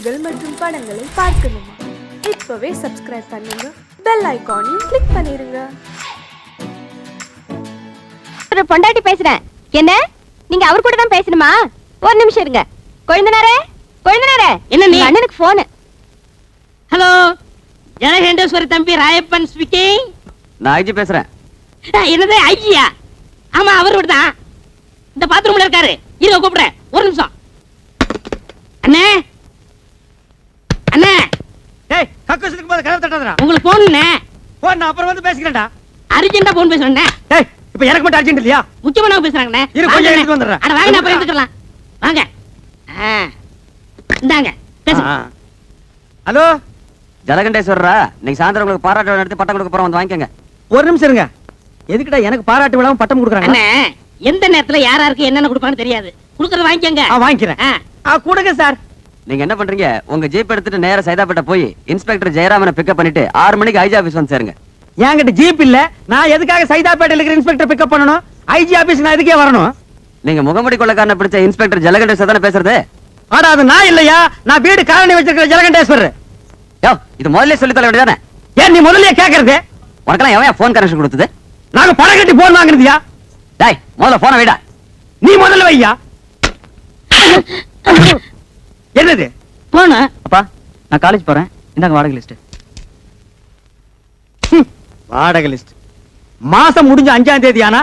நிகழ்ச்சிகள் மற்றும் படங்களை பார்க்கணுமா? இப்பவே சப்ஸ்கிரைப் பண்ணுங்க, பெல் ஐகானையும் கிளிக் பண்ணிருங்க. பொண்டாட்டி பேசுறேன். என்ன நீங்க அவர் கூட தான் பேசணுமா? ஒரு நிமிஷம் இருங்க. கொழுந்தனாரே, கொழுந்தனாரே, என்ன நீ அண்ணனுக்கு போன். ஹலோ, ஜனகேண்டேஸ்வரி தம்பி ராயப்பன் ஸ்பீக்கிங். நான் ஐஜி பேசுறேன். என்னது ஐஜியா? ஆமா, அவர் தான் இந்த பாத்ரூம்ல இருக்காரு. இருங்க கூப்பிடுறேன், ஒரு நிமிஷம். அண்ணே, அண்ணே, டேய் கக்கூசுக்கு போற கதவு தட்டாதடா. உங்களுக்கு போன்ண்ணே. போன் நான் அப்புறம் வந்து பேசிக்கிறேன்டா. அர்ஜென்ட்டா போன் பேசுறேன். டேய் இப்போ எனக்கு மட்டும் அர்ஜென்ட் இல்லையா? முக்கியமானவங்க பேசுறாங்கண்ணே. இரு கொஞ்சம் எடுத்து வந்துறேன். அட வாங்க, நான் அப்புறம் எடுத்துக்கலாம். வாங்க. இந்தாங்க பேசுங்க. ஹலோ ஜலகண்டேஸ்வரரா, இன்னைக்கு சாயந்தரம் உங்களுக்கு பாராட்டு விழா நடத்தி பட்டம் கொடுக்க போறோம், வந்து வாங்கிக்கங்க. ஒரு நிமிஷம் இருங்க. எதுக்குடா எனக்கு பாராட்டு விழாவும் பட்டம் கொடுக்குறாங்க? அண்ணே, எந்த நேரத்துல யாராருக்கு என்னென்ன கொடுப்பான்னு தெரியாது. கொடுக்கறத வாங்கிக்கங்க. வாங்கிக்கிறேன். கொடுங்க சார். நீங்க என்ன பண்றீங்க? உங்க ஜீப் எடுத்துட்டு நேரா சைதாப்பேட்டை போய் இன்ஸ்பெக்டர் ஜெயராமனை பிக்கப் பண்ணிட்டு 6 மணிக்கு ஐஜி ஆபீஸ் வந்து சேருங்க. என்கிட்ட ஜீப் இல்ல. நான் எதுக்காக சைதாப்பேட்டையில இருக்கிற இன்ஸ்பெக்டர் பிக்கப் பண்ணணும்? ஐஜி ஆபீஸ் நான் எதுக்கே வரணும்? நீங்க முகமுடி கொள்ளக்காரனை பிடிச்ச இன்ஸ்பெக்டர் ஜலகண்டேஸ்வரர் தானே பேசுறது? ஆனா அது நான் இல்லையா. நான் வீடு காலனி வச்சிருக்கிற ஜலகண்டேஸ்வரர். இது முதல்ல சொல்லி தர வேண்டியதானே? ஏன் நீ முதல்ல கேக்குறது? உனக்கெல்லாம் எவன் போன் கனெக்ஷன் கொடுத்தது? நாங்க பணம் கட்டி போன் வாங்குறதுயா? டேய், முதல்ல போனை வைடா. நீ முதல்ல வையா. என்னது போன? அப்பா, நான் காலேஜ் போறேன், இந்தாங்க வாடகை லிஸ்ட். வாடகை லிஸ்ட். மாசம் முடிஞ்ச 5ஆம் தேதி ஆனா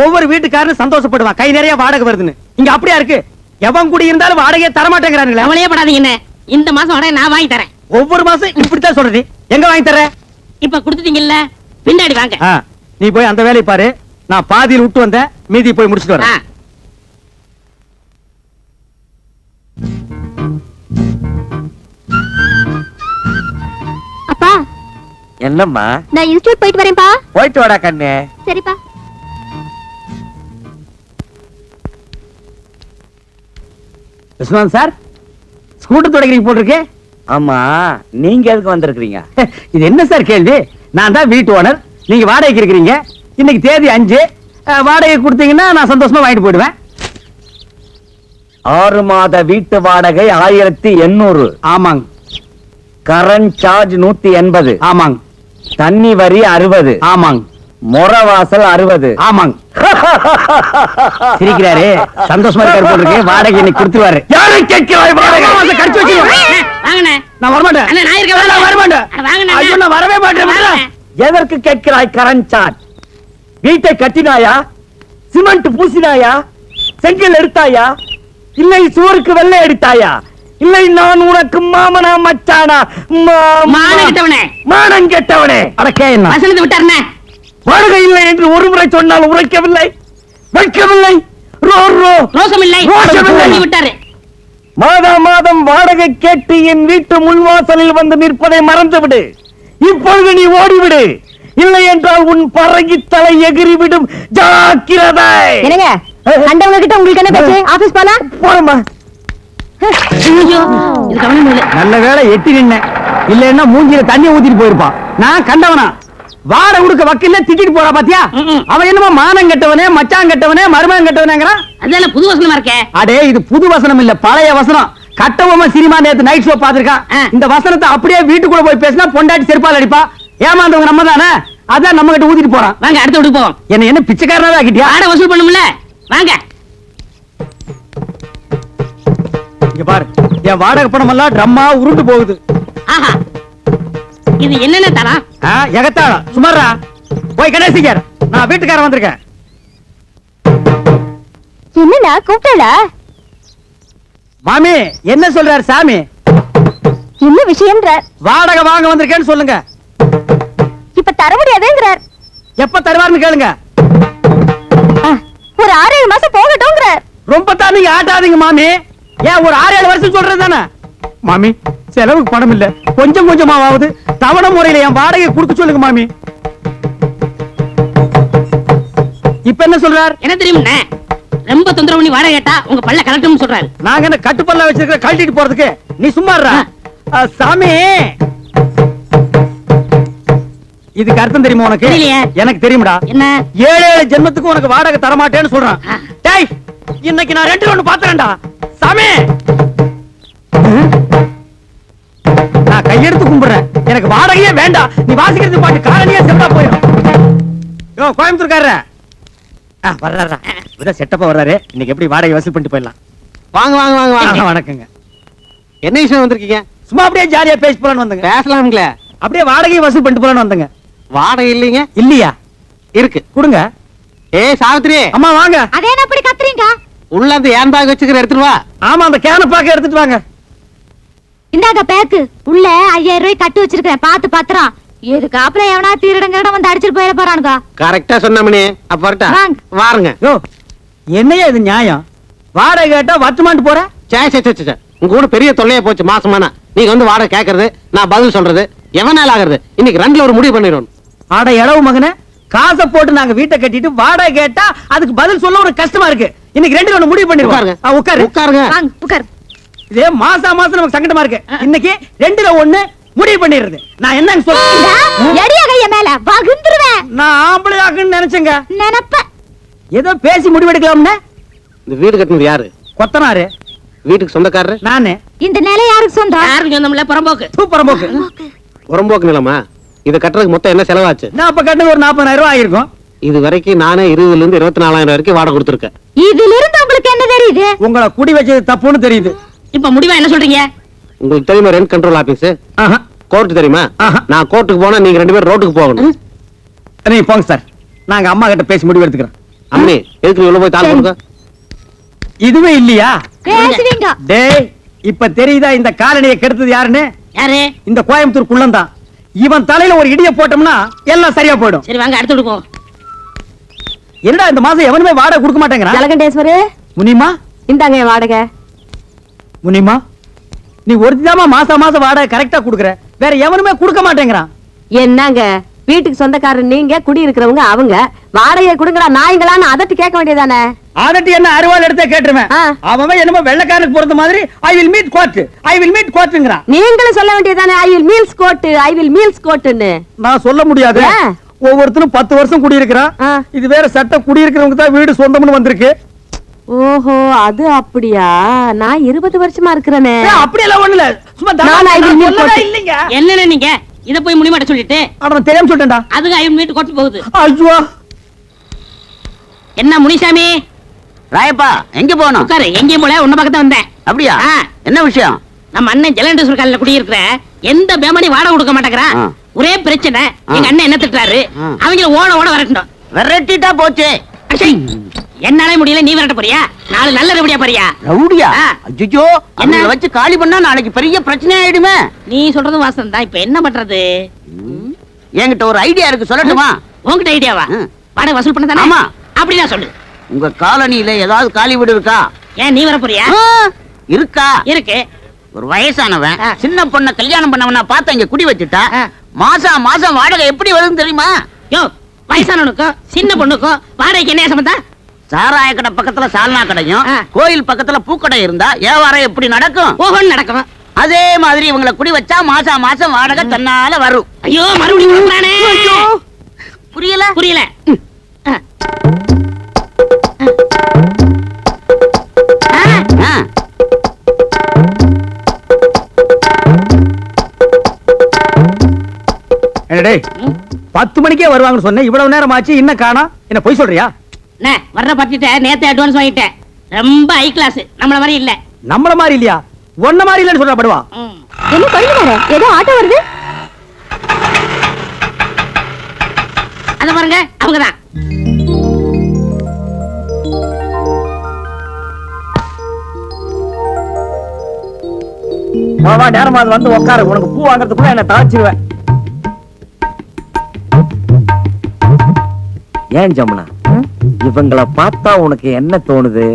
ஒவ்வொரு வீட்டுக்காரனும் சந்தோஷப்படுவான், கை நிறைய வாடகை வருதுன்னு. இங்க அப்படியா இருக்கு? எவன் கூடி இருந்தாலும் வாடகையை தரமாட்டேங்கிறானுங்களே. அவளையே படாதீங்க. இந்த மாசம் வாடகை நான் வாங்கி தரேன். ஒவ்வொரு மாசம் இப்படித்தான் சொல்றது. எங்க வாங்கி தர? இப்ப கொடுத்துட்டீங்கல்ல, பின்னாடி வாங்க. நீ போய் அந்த வேலையை பாரு. நான் பாதியில் விட்டு வந்தேன், மீதி போய் முடிச்சுட்டு வரேன். அப்பா, என்னம்மா? நான் இன்ஸ்டிடியூட் போயிட்டு வரேன்ப்பா. போயிட்டு வாடா கண்ணே. சரிப்பா. விஸ்வநாத் சார், ஸ்கூட்டர் தொடக்கிறீங்க போட்டிருக்கே. ஆமா, நீங்க எதுக்கு வந்திருக்கீங்க? இது என்ன சார் கேள்வி? நான் தான் வீட்டு ஓனர், நீங்க வாடகைக்கு இருக்கிறீங்க. இன்னைக்கு தேதி 5. வாடகை கொடுத்தீங்கன்னா நான் சந்தோஷமா வாங்கிட்டு போயிடுவேன். 6 மாத வீட்டு வாடகை 1800. ஆமாங்க. Current charge 180. ஆமாங்க. தண்ணி வரி 60. ஆமாங்க. முறவாசல் 60. ஆமாங்க. சிரிக்கிறாரு, சந்தோஷமா இருக்காரு போட்டிருக்கு. வாடகை இன்னைக்கு கொடுத்துருவாரு. யாரை கேட்கிறாய் வாடகை? கடிச்சு வச்சிருவேன். வாங்கண்ணே. நான் வரமாட்டேன். அண்ணே, நான் இருக்கேன். நான் வரமாட்டேன். வாங்கண்ணே. ஐயோ, நான் வரவே மாட்டேன். எதற்கு கேட்கிறாய் கரண்ட் சார்ஜ்? வீட்டை கட்டினாயா? சிமெண்ட் பூசினாயா? செங்கல் எடுத்தாயா? இல்லை சுவருக்கு வெள்ளை எடுத்தாயா? இல்லை நான் உனக்கு மாமனா மச்சானா? மானம் கெட்டவனே. மானம் கெட்டவனே. அடக்கே என்ன வசனத்தை விட்டாருண்ணே. வாடகை இல்லை என்று ஒரு முறை சொன்னால் உரைக்கவில்லை, வைக்கவில்லை. ரோசம் இல்லை, ரோஷமில்லை. விட்டாரு. மாதா மாதம் வாடகை கேட்டு என் வீட்டு முன்வாசலில் வந்து நிற்பதை மறந்துவிடு. இப்பொழுது நீ ஓடிவிடு, இல்லை என்றால் உன் பறகி தலை எகிரிவிடும். ஜாக்கிரதை. என்னங்க கண்டவங்க கிட்ட உங்களுக்கு என்ன பேச்சு? ஆபீஸ் போலாம். போறமா. ஐயோ, இது கவனம் இல்லை. நல்ல வேளை எட்டி நின்ன, இல்லன்னா மூஞ்சில தண்ணி ஊத்திட்டு போயிருப்பான். நான் கண்டவனா? வாட உடுக்க வக்கீல்ல திட்டிட்டு போறா பாத்தியா? அவன் என்னமோ மானம் கெட்டவனே, மச்சான் கெட்டவனே, மருமகன் கெட்டவனேங்கறான். அதெல்லாம் புது வசனமா இருக்கே. அடே, இது புது வசனம் இல்ல, பழைய வசனம். கட்டவமா சினிமா நேத்து நைட் ஷோ பாத்துருக்கான். இந்த வசனத்தை அப்படியே வீட்டுக்குள்ள போய் பேசினா பொண்டாட்டி செருப்பால் அடிப்பா. ஏமாந்தவங்க நம்ம தானே, அதான் நம்ம கிட்ட ஊத்திட்டு போறான். வாங்க, அடுத்த வீட்டுக்கு போவோம். என்ன பிச்சைக்காரனாவே ஆக்கிட்டியா? வாடகை வசூல் பண்ணும்ல, வாங்க. இங்க பாரு, என் வாடகை பணம் எல்லாம் ட்ரம்மா உருண்டு போகுது. ஆஹா, இது என்னென்ன தரம்? எகத்தாளம் சுமாரா. போய் கணேசிக்கார், நான் வீட்டுக்காரன் வந்திருக்கேன். என்னடா கூப்பிட்டா? மாமி என்ன சொல்றாரு சாமி? என்ன விஷயம்ன்ற? வாடகை வாங்க வந்திருக்கேன்னு சொல்லுங்க. இப்ப தர முடியாதுங்கறார். எப்ப தருவாருன்னு கேளுங்க. ஒரு 6-7 மாசம் போகட்டும்ங்கறார். ரொம்ப தான் நீங்க ஆட்டாதீங்க மாமி. ஏன் ஒரு 6-7 வருஷம் சொல்றது தானே மாமி? செலவுக்கு பணம் இல்ல, கொஞ்சம் கொஞ்சமாவது தவணை முறையில என் வாடகை கொடுக்க சொல்லுங்க மாமி. இப்ப என்ன சொல்றார்? என்ன தெரியுமா? ரொம்ப தொந்தரவு பண்ணி வாடகை கேட்டா உங்க பல்ல கலட்டும்னு சொல்றாரு. நாங்க என்ன கட்டுப்பல்ல வச்சிருக்க கழட்டிட்டு போறதுக்கு? நீ சும்மா இருடா. சாமி, இதுக்கு அர்த்தம் தெரியுமா உனக்கு? தெரியலையே. எனக்கு தெரியும்டா. என்ன? 7 ஜென்மத்துக்கு உனக்கு வாடகை தர மாட்டேன்னு சொல்றான். டேய், இன்னைக்கு நான் 2 ஒண்ணு பாத்துறேன்டா சாமி. எனக்கு வாடகையே வேண்டாம். நீ வாசிக்கிறது பாட்டு காலனியே செத்தா போயிடும். யோ கோயம்புத்தூர்காரர வர்றாரா? இவர செட்டப்பா வர்றாரு. இன்னைக்கு எப்படி வாடகை வசூல் பண்ணிட்டு போயிடலாம். வாங்க வாங்க வாங்க வாங்க. வணக்கங்க. என்ன விஷயம் வந்திருக்கீங்க? சும்மா அப்படியே ஜாலியா பேசி போலான்னு வந்தங்க. பேசலாம்ங்களே. அப்படியே வாடகையை வசூல் பண்ணிட்டு போலான்னு வந்தங்க. வாடகை இல்லைங்க? இல்லையா? இருக்கு, கொடுங்க. ஏய் சாவித்ரி, அம்மா வாங்க. அதே என்ன அப்படி கத்துறீங்க? உள்ள அந்த ஏன் பேக் வச்சுக்கிற எடுத்துட்டு வா. ஆமா அந்த கேன பாக்க எடுத்துட்டு வாங்க. இந்தாங்க பேக்கு. உள்ள 5000 ரூபாய் கட்டி வச்சிருக்கேன். பாத்து பத்திரம். இதுக்காப்புல எவனா திருடங்க வந்து அடிச்சிட்டு போயிட போறானுங்க. கரெக்டா சொன்னமணி. அப்ப வரட்டா? வாங்க. வாருங்க. யோ என்னையா இது நியாயம்? வாடகை கேட்டா வட்டுமான்ட்டு போற? சே சே சே சே. உங்க கூட பெரிய தொல்லையா போச்சு மாசமானா. நீங்க வந்து வாடகை கேக்குறது, நான் பதில் சொல்றது, எவனால ஆகுறது? இன்னைக்கு ரெண்டுல ஒரு முடிவு பண்ணிடுவோம். ஆட இளவு மகனே, காசை போட்டு நாங்க வீட்டை கட்டிட்டு வாடகை கேட்டா அதுக்கு பதில் சொல்ல ஒரு கஷ்டமா இருக்கு. இன்னைக்கு ரெண்டுல ஒண்ணு முடிவு உட்காருங்க. பண்ணிடுவாங்க. உட்காரு. உட்காருங்க. வாங்க உட்கார். இதே மாசம் நமக்கு சங்கடமா இருக்கு. இன்னைக்கு ரெண்டுல ஒண்ணு முடிவு பண்ணிடுறது. நான் என்னன்னு சொல்றேன். எடியா கைய மேல வகுந்துருவேன். நான் ஆம்பளை ஆகுன்னு நினைச்சேங்க. நினைப்ப ஏதோ பேசி முடிவெடுக்கலாம்னு. இந்த வீடு கட்டினது யாரு? கொத்தனாரு. வீட்டுக்கு சொந்தக்காரரு நானு. இந்த நிலை யாருக்கு சொந்தம்? யாருக்கு சொந்தமில்ல, புறம்போக்கு. சூப்பர் போக்கு. புறம்போக்கு நிலமா? இது கட்டுறதுக்கு மொத்தம் என்ன செலவாச்சு? நான் அப்ப கட்டினது ஒரு 40,000 ரூபாய் ஆயிருக்கும். இது வரைக்கும் நானே 20,000 இருந்து 24,000 வரைக்கும் வாடகை கொடுத்துருக்கேன். இதுல இருந்து உங்களுக்கு என்ன தெரியுது? உங்களை குடி வச்சது தப்புன்னு தெரியுது. இப்ப முடிவா என்ன சொல்றீங்க? உங்களுக்கு தெரியுமா ரெண்ட் கண்ட்ரோல் ஆபீஸ்? ஆஹா. கோர்ட் தெரியுமா? ஆஹா. நான் கோர்ட்டுக்கு போனா நீங்க 2 பேரும் ரோட்டுக்கு போகணும். நீங்க போங்க சார். நாங்க அம்மா கிட்ட பேசி முடிவு எடுத்துக்கிறோம். அம்மி, எதுக்கு நீ உள்ள போய் தாள் கொடுக்க? இதுவே இல்லையா? பேசுவீங்க. டேய் இப்ப தெரியுதா இந்த காலனியை கெடுத்தது யாருன்னு? யாரு? இந்த கோயம்புத்தூர் குள்ளம் தான். இவன் தலையில ஒரு இடிய போட்டோம்னா எல்லாம் சரியா போயிடும். சரி வாங்க அடுத்து கொடுப்போம். என்னடா இந்த மாசம் எவனுமே வாடகை கொடுக்க மாட்டேங்கிறான். ஜலகண்டேஸ்வரு முனிமா, இந்தாங்க வாடகை. முனிமா நீ ஒருத்திதாமா மாசம் வாடகை கரெக்டா குடுக்குற. வேற எவனுமே கொடுக்க மாட்டேங்கிறான். என்னங்க வீட்டுக்கு சொந்தக்காரர் நீங்க, குடி இருக்கிறவங்க அவங்க. வாடகையை கொடுங்கடா நாய்ங்களான்னு அதட்டி கேட்க வேண்டியதானே? அதட்டி என்ன அருவாள் எடுத்தே கேட்டுருவேன். ஆ. அவன் என்னமோ வெள்ளக்காரனுக்கு பொறுத்த மாதிரி ஐ வில் மீட் கோர்ட்ங்கிறான். நீங்களும் சொல்ல வேண்டியதானே ஐ வில் மீல்ஸ் கோட்னு. நான் சொல்ல முடியாது. ஏன்? ஒவ்வொருத்தரும் 10 வருஷம் குடியிருக்கிறான். ஆ. இது வேற சட்டம். குடியிருக்கிறவங்க தான் வீடு சொந்தம்னு வந்திருக்கு. ஓஹோ அது அப்படியா? நான் 20 வருஷமா இருக்கிறேனே. அப்படியெல்லாம் ஒண்ணு இல்ல. சும்மா நான் I will meet court. இல்லைங்க. என்னன்னு நீங்க இத போய் முடிமாட்ட சொல்லிட்டு அட நான் தெரியாம சொல்லிட்டேன்டா. அதுக்கு 5 மினிட் கொட்டு போகுது. ஐயோ என்ன முனிசாமி? ராயப்பா எங்க போகணும்? உட்காரு. எங்கேயும் போல உன்ன பக்கத்துல வந்தேன். அப்படியா? ஆ. என்ன விஷயம்? நம்ம அண்ணன் ஜலண்டேஸ்வர் காலையில குடியிருக்கிற எந்த பேமணி வாடகை கொடுக்க மாட்டேங்கிறான். ஆ. ஒரே பிரச்சனை. எங்க அண்ணன் என்ன திட்டுறாரு? ஆ. அவங்க ஓட வரட்டும். விரட்டிட்டா போச்சு. அச்சை, என்னாலே முடியல, நீ விரட்ட போறியா? நாலு நல்ல ரவுடியா பாரியா? ரவுடியா? ஆ. அய்யோ என்ன? என்ன வச்சு காலி பண்ணா நாளைக்கு பெரிய பிரச்சனை ஆயிடுமே. நீ சொல்றது வாசம் தான். இப்ப என்ன பண்றது? என்கிட்ட ஒரு ஐடியா இருக்கு, சொல்லட்டுமா? உன்கிட்ட ஐடியாவா? ம். வாடகை வசூல் பண்ண தானே? ஆமா. அப்படின்னா சொல்லு. உங்க காலனியில ஏதாவது காலி வீடு இருக்கா? ஏன் நீ வர போறியா? ஆ, இருக்கா? இருக்கு. ஒரு வயசானவன் ஆ. சின்ன பொண்ண கல்யாணம் பண்ணவனா பார்த்து இங்க குடி வச்சுட்டா ஆ. மாசம் வாடகை எப்படி வருதுன்னு தெரியுமா? யோ, வயசானவனுக்கும் சின்ன பொண்ணுக்கும் வாடகைக்கு என்ன சம்பந்தம்? சாராய கடை பக்கத்துல சால்னா கடையும் ஆ. கோயில் பக்கத்துல பூக்கடை இருந்தா வியாபாரம் எப்படி நடக்கும்? ஓஹோன்னு நடக்கும். அதே மாதிரி இவங்களை குடி வச்சா மாசம் வாடகை தன்னால வரும். ஐயோ மறுபடியும் கொடுக்குறானே. புரியல? புரியல. ஆ. ஆ. ஆ. என்ன டேய் 10 மணிக்கே வருவாங்கன்னு சொன்னேன். இவ்வளவு நேரம் ஆச்சு இன்னும் காணோம். என்ன பொய் சொல்றியா? அண்ணே, வர்ற பத்திட்ட நேத்து அட்வான்ஸ் வாங்கிட்டேன். ரொம்ப ஹை கிளாஸ். நம்மள மாதிரி இல்ல. நம்மள மாதிரி இல்லையா? ஒன்ன மாதிரி இல்லன்னு சொல்றா படுவா. ம். என்ன பண்ணுவாரு? ஏதோ ஆட்டோ வருது. அத பாருங்க, அவங்கதான். வா நேரமா வந்து உட்காரு. உனக்கு பூ வாங்குறதுக்குள்ள என்ன தாச்சிருவேன். ஏன் ஜமுனா, இவங்கள பார்த்தா உனக்கு என்ன தோணுது?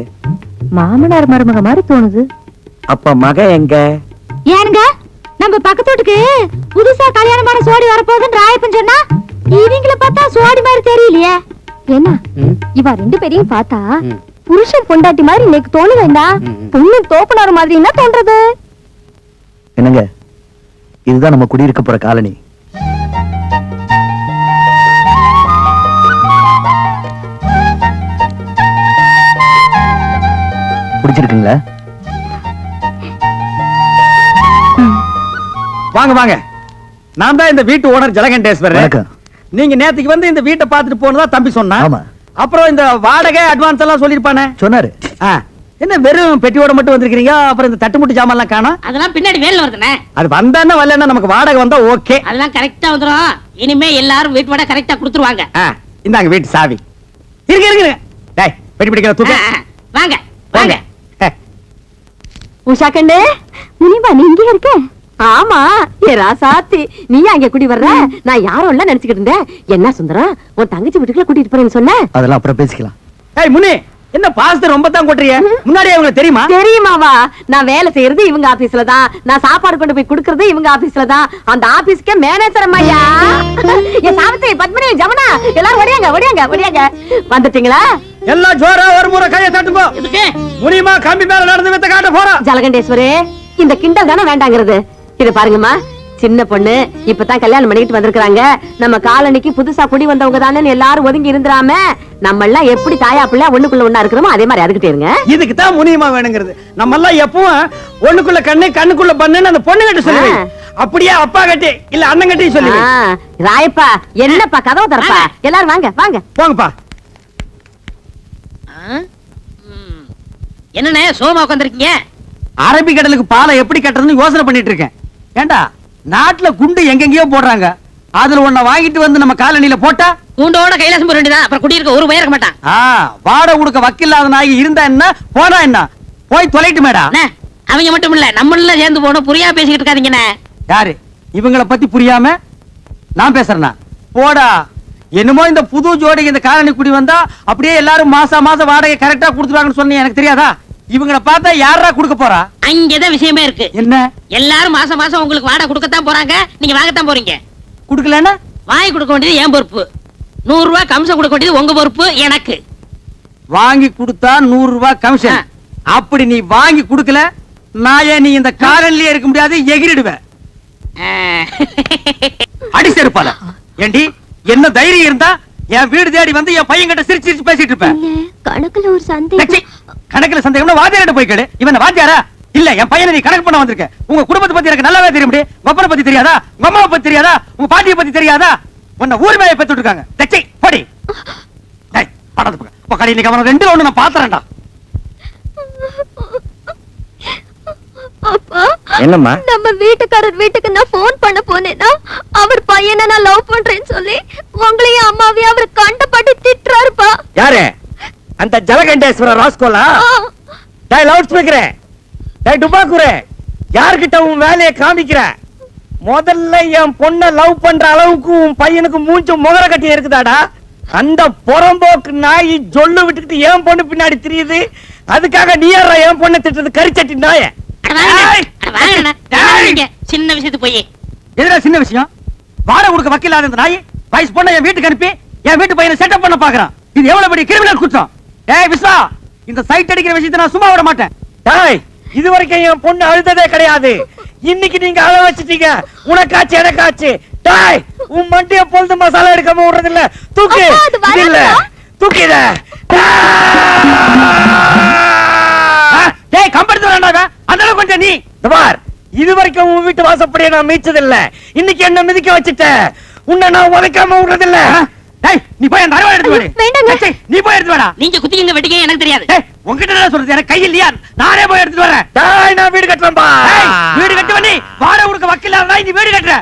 மாமனார் மருமக மாதிரி தோணுது. அப்ப மக எங்க? ஏனுங்க நம்ம பக்கத்து வீட்டுக்கு புதுசா கல்யாணமான சோடி வரப்போகுதுன்னு ராயப்பன் சொன்னா, இவங்கள பார்த்தா சோடி மாதிரி தெரியலையே. என்ன இவ 2 பேரையும் பார்த்தா புருஷன் பொண்டாட்டி மாதிரி இன்னைக்கு தோணு வேண்டாம், பொண்ணு தோப்புனார் மாதிரி என்ன தோன்றது? என்னங்க, இதுதான் நம்ம குடியிருக்க போற காலனி. பிடிச்சிருக்குங்களா? வாங்க வாங்க. நான் தான் இந்த வீட்டு ஓனர் ஜலகண்டேஸ்வரர். வணக்கம். நீங்க நேத்துக்கு வந்து இந்த வீட்டை பார்த்துட்டு போனதா தம்பி சொன்னா. ஆமா. அப்புறம் இந்த வாடகை அட்வான்ஸ் எல்லாம் சொல்லிருப்பானே. சொன்னாரு. என்ன வெறும் பெட்டியோட மட்டும் வந்திருக்கீங்க? அப்புறம் இந்த தட்டுமுட்டு ஜாமான் எல்லாம் காணோம். அதெல்லாம் பின்னாடி வேலை வருதுண்ணே. அது வந்தானே வரலன்னா நமக்கு வாடகை வந்தா ஓகே. அதெல்லாம் கரெக்டா வந்துரும். இனிமே எல்லாரும் வீட்டு வாடகை கரெக்டா கொடுத்துருவாங்க. இந்தாங்க வீட்டு சாவி. இருங்க. டேய் பெட்டி பிடிக்கிற தூக்கு. வாங்க வாங்க. உஷா கண்ணு, முனிமா நீ இங்கே இருக்க? ஆமா, ஏ ராசாத்தி, நீ அங்க குடி வர்ற? நான் யாரும் இல்ல நினைச்சுக்கிட்டு இருந்தேன். என்ன சுந்தரம், உன் தங்கச்சி வீட்டுக்குள்ள கூட்டிட்டு போறேன்னு சொன்ன? அதெல்லாம் அப்புறம் பேசிக்கலாம். ஏய் முனி, என்ன பாஸ்தர் ரொம்ப தான் கொட்டுறிய? முன்னாடியே உங்களுக்கு தெரியுமா? தெரியுமாவா? நான் வேலை செய்யறது இவங்க ஆபீஸ்ல தான், நான் சாப்பாடு கொண்டு போய் குடுக்கறது இவங்க ஆபீஸ்ல தான். அந்த ஆபீஸ்க்கே மேனேஜர் அம்மாயா. என் சாவித்திரி, பத்மினி, ஜமுனா எல்லாரும் ஒடியாங்க. வந்துட்டீங்களா? எல்லாம் ஜோரா ஒரு முறை கையை தட்டுங்க. முனிமா கம்பி மேல நடந்து வித்த காட்ட போறோம். ஜலகண்டேஸ்வரே, இந்த கிண்டல் தானே வேண்டாங்கிறது. இது பாருங்கம்மா, சின்ன பொண்ணு இப்பதான் கல்யாணம் பண்ணிட்டு வந்திருக்காங்க. நம்ம காலனிக்கு புதுசா குடி வந்தவங்க தானே எல்லாரும் ஒதுங்கி இருந்துராம, நம்ம எல்லாம் எப்படி தாயா பிள்ளை ஒண்ணுக்குள்ள ஒண்ணா இருக்கிறோமோ அதே மாதிரி அதுக்கிட்டே இருங்க. இதுக்கு தான் முனியமா வேணுங்கிறது. நம்ம எல்லாம் எப்பவும் ஒண்ணுக்குள்ள கண்ணு கண்ணுக்குள்ள பண்ணுன்னு அந்த பொண்ணு கிட்ட சொல்லுவேன். அப்படியே அப்பா கட்டி இல்ல அண்ணன் கட்டி சொல்லுவேன். ராயப்பா, என்னப்பா கதவை தரப்பா? எல்லாரும் வாங்க. போங்கப்பா. என்னண்ணே சோமா உட்காந்துருக்கீங்க? அரபிக்கடலுக்கு பாலை எப்படி கட்டுறதுன்னு யோசனை பண்ணிட்டு இருக்கேன். ஏண்டா, நாட்டுல குண்டு எங்கெங்கயோ போடுறாங்க. அதுல ஒன்ன வாங்கிட்டு வந்து நம்ம காலனில போட்டா கூண்டோட கைலாசம் போற வேண்டியதான். அப்புறம் குடியிருக்க ஒரு பயிர் இருக்க மாட்டான். வாடகை கொடுக்க வக்கில்லாத நாய் இருந்தா என்ன போனா என்ன, போய் தொலைட்டு மேடா. அவங்க மட்டும் இல்ல, நம்மள சேர்ந்து போனோம். புரியா பேசிக்கிட்டு இருக்காதீங்கண்ணே. யாரு இவங்களை பத்தி புரியாம நான் பேசுறேனா? போடா. என்னமோ இந்த புது ஜோடிக்கு இந்த காலனி குடி வந்தா அப்படியே எல்லாரும் மாசம் வாடகை கரெக்டா கொடுத்துருவாங்கன்னு சொன்னீங்க. எனக்கு தெரியாதா? இவங்களை பார்த்தா யாரா கொடுக்க போறா? அங்கதான் விஷயமே இருக்கு. என்ன? எல்லாரும் மாசம் உங்களுக்கு வாடகை கொடுக்கத்தான் போறாங்க. நீங்க வாங்கத்தான் போறீங்க. குடுக்கலன்னா வாங்கி கொடுக்க வேண்டியது என் பொறுப்பு. 100 ரூபாய் கமிஷன் கொடுக்க வேண்டியது உங்க பொறுப்பு. எனக்கு வாங்கி கொடுத்தா 100 ரூபாய் கமிஷன். அப்படி நீ வாங்கி கொடுக்கல, நான் நீ இந்த காலனிலே இருக்க முடியாது, எகிரிடுவேன். அடி செருப்பால. ஏண்டி, என்ன தைரியம் இருந்தா என் வீடு தேடி வந்து என் பையன் கிட்ட சிரிச்சு பேசிட்டு இருப்பேன். கணக்குல ஒரு சந்தேகம். கணக்குல சந்தேகம்னா வாத்தியார்ட்ட போய் கேளு. இவன் வாத்தியாரா? இல்ல, என் பையனை நீ கணக்கு பண்ண வந்திருக்க. உங்க குடும்பத்தை பத்தி எனக்கு நல்லாவே தெரியும். உங்க பத்தி தெரியாதா? உங்க அம்மாவை பத்தி தெரியாதா? உங்க பாட்டியை பத்தி தெரியாதா? உன்னை ஊர் மேல பெத்து இருக்காங்க. தச்சை போடி. டேய் படது பக்க கடையில கவனம் ரெண்டு ஒண்ணு நான் பாத்துறேன்டா. அப்பா, என்னம்மா? நம்ம வீட்டுக்காரர் வீட்டுக்கு நான் போன் பண்ண போனேன்னா அவர் பையனை நான் லவ் பண்றேன்னு சொல்லி உங்களையும் அம்மாவையும் அவர் கண்டபடி திட்டுறாருப்பா. யாரு? அந்த ஜலகண்டேஸ்வர ராஸ்கோலா? டேய் லவுட் ஸ்பீக்கரே, டேய் டுபாக்குரே, யார்கிட்ட உன் வேலையை காமிக்கிற? முதல்ல என் பொண்ண லவ் பண்ற அளவுக்கு உன் பையனுக்கு மூஞ்சும் முகர கட்டி இருக்குதாடா? அந்த புறம்போக்கு நாய் ஜொல்லு விட்டுக்கிட்டு என் பொண்ணு பின்னாடி தெரியுது. அதுக்காக நீ யாரா என் பொண்ணை திட்டுறது? கரிச்சட்டி நாய. சின்ன விஷயத்து போய் எதுனா சின்ன விஷயம்? வாடகை கொடுக்க வக்கீலாத இந்த நாய் வயசு பொண்ணை என் வீட்டுக்கு அனுப்பி என் வீட்டு பையனை செட்டப் பண்ண பாக்குறான். இது எவ்வளவு பெரிய கிரிமினல் குற்றம். ஏய் விஸ்வா, இந்த சைட் அடிக்கிற விஷயத்தை நான் சும்மா விட மாட்டேன். டேய், இது வரைக்கும் என் பொண்ணு அழுததே கிடையாது. இன்னைக்கு நீங்க அழ வச்சிட்டீங்க. உனக்காச்சு எனக்காச்சு. டேய், உன் மண்டிய பொழுது மசாலா எடுக்காம விடுறது இல்ல. தூக்கு. இல்ல தூக்கிட. டேய் கம்பெடுத்து வரேன்டா. அந்த அளவுக்கு கொஞ்சம் நீ பார், இது வரைக்கும் உன் வீட்டு வாசப்படியே நான் மீச்சது இல்ல. இன்னைக்கு என்ன மிதிக்க வச்சிட்ட. உன்னை நான் உதைக்காம விடுறது இல்ல. டேய் நீ போய் அந்த அருவாளை எடுத்து வாடி. வேண்டாங்க. நீ போய் எடுத்து வாடா. நீங்க குத்திங்க வெட்டிங்க எனக்கு தெரியாது. டேய் உன்கிட்ட என்ன சொல்றது? எனக்கு கை இல்லையா? நானே போய் எடுத்து வரேன். டேய், நான் வீடு கட்டுறேன் பா. வீடு கட்டுவ நீ. வாடகை கொடுக்க வக்கீலாத நீ வீடு கட்டுற.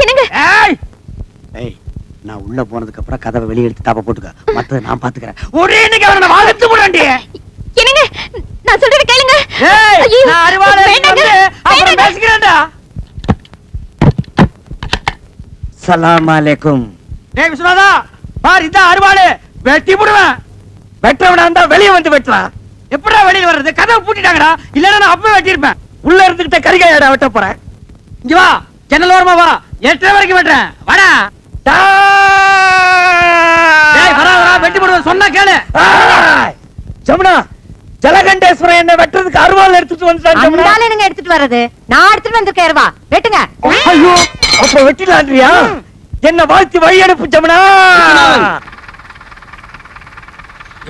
என்னங்க? ஏய் நான் உள்ள போனதுக்கு அப்புறம் கதவை வெளிய எடுத்து தாப்ப போட்டுக்க. மத்தத நான் பாத்துக்கறேன். ஒரே இன்னைக்கு அவனை வாழத்து போறான்டி. என்னங்க? நான் சொல்றது கேளுங்க. ஏய் ஐயோ, நான் அருவாளை வேண்டாங்க. வந்து அப்புறம் பேசிக்கிறேன்டா. சலாம் அலைக்கும். டேய் விஸ்வநாதா, பார் இந்த அருவாளை வெட்டி போடுவேன். வெட்டவனா இருந்தா வெளிய வந்து வெட்டலாம். எப்படா வெளிய வர்றது? கதவை பூட்டிட்டாங்கடா. இல்லன்னா நான் அப்பவே வெட்டி இருப்பேன். உள்ள இருந்துகிட்ட கரிகாயடா வெட்ட போறேன். இங்க வா, ஜன்னல் ஓரமா வா. 8 வரைக்கும் வெட்டறேன். வாடா. டேய் வரா வெட்டி போடுவேன் சொன்னா கேளு. ஜமுனா, ஜலகண்டேஸ்வரன் என்ன வெட்டுறதுக்கு அருவாள் எடுத்துட்டு வந்துட்டான். ஜமுனா, அந்தால என்னங்க எடுத்துட்டு வர்றது? நான் எடுத்துட்டு வந்திருக்கேன் அருவா. வெட்டுங்க. ஐயோ, அப்ப வெட்டிலான்றியா? என்ன வாழ்த்தி வழி அனுப்பு ஜமுனா.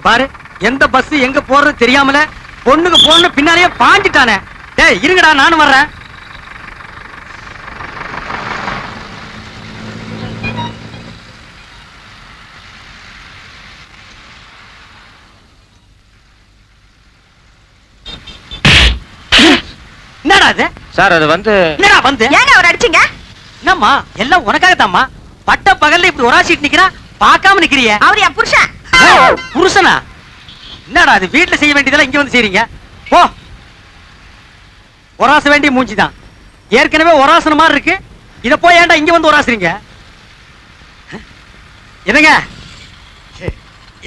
பாரு, எந்த பஸ் எங்க போறது தெரியாமல பொண்ணுக்கு போன்னு பின்னாலேயே பாஞ்சிட்டானே. டேய் இருங்கடா, நானும் வர்றேன். என்னடா அது? சார் அது வந்து என்னடா வந்து? ஏங்க அவர் அடிச்சீங்க? என்னம்மா எல்லாம் உனக்காகத்தாம்மா. பட்ட பகல்ல இப்படி ஒராசிட்டு நிக்கிறா, பார்க்காம நிக்கிறிய. அவர் என் புருஷன். புருஷனா? என்னடா அது? வீட்டுல செய்ய வேண்டியதெல்லாம் இங்க வந்து செய்றீங்க. போ. ஒராச வேண்டிய மூஞ்சிதான். ஏற்கனவே ஒராசன மாதிரி இருக்கு. இத போய் ஏன்டா இங்க வந்து ஒராசுறீங்க? என்னங்க?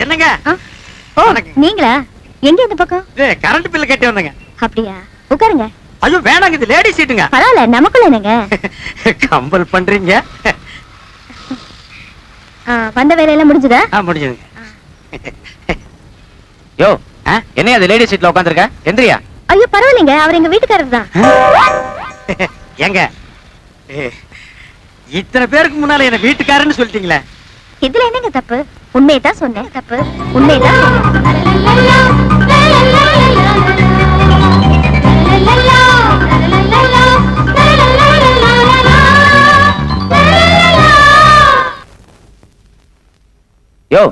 என்னங்க? ஓ, நீங்களா? எங்க இந்த பக்கம்? கரண்ட் பில் கட்டி வந்தங்க. அப்படியா? உட்காருங்க. ஐயோ வேணாங்க, இது லேடி சீட்டுங்க. பரவாயில்ல, நமக்குள்ள என்னங்க? கம்பல் பண்றீங்க. வந்த வேலையெல்லாம் முடிஞ்சுதா? முடிஞ்சதுங்க. யோ என்ன அது லேடி சீட்ல உட்காந்துருக்க? எந்திரியா. ஐயோ பரவாயில்லைங்க, அவர் எங்க வீட்டுக்காரர் தான். எங்க இத்தனை பேருக்கு முன்னால என்ன வீட்டுக்காரன்னு சொல்லிட்டீங்களே. இதுல என்னங்க தப்பு? உண்மையை தான் சொன்னேன். தப்பு உண்மையை தான் யோ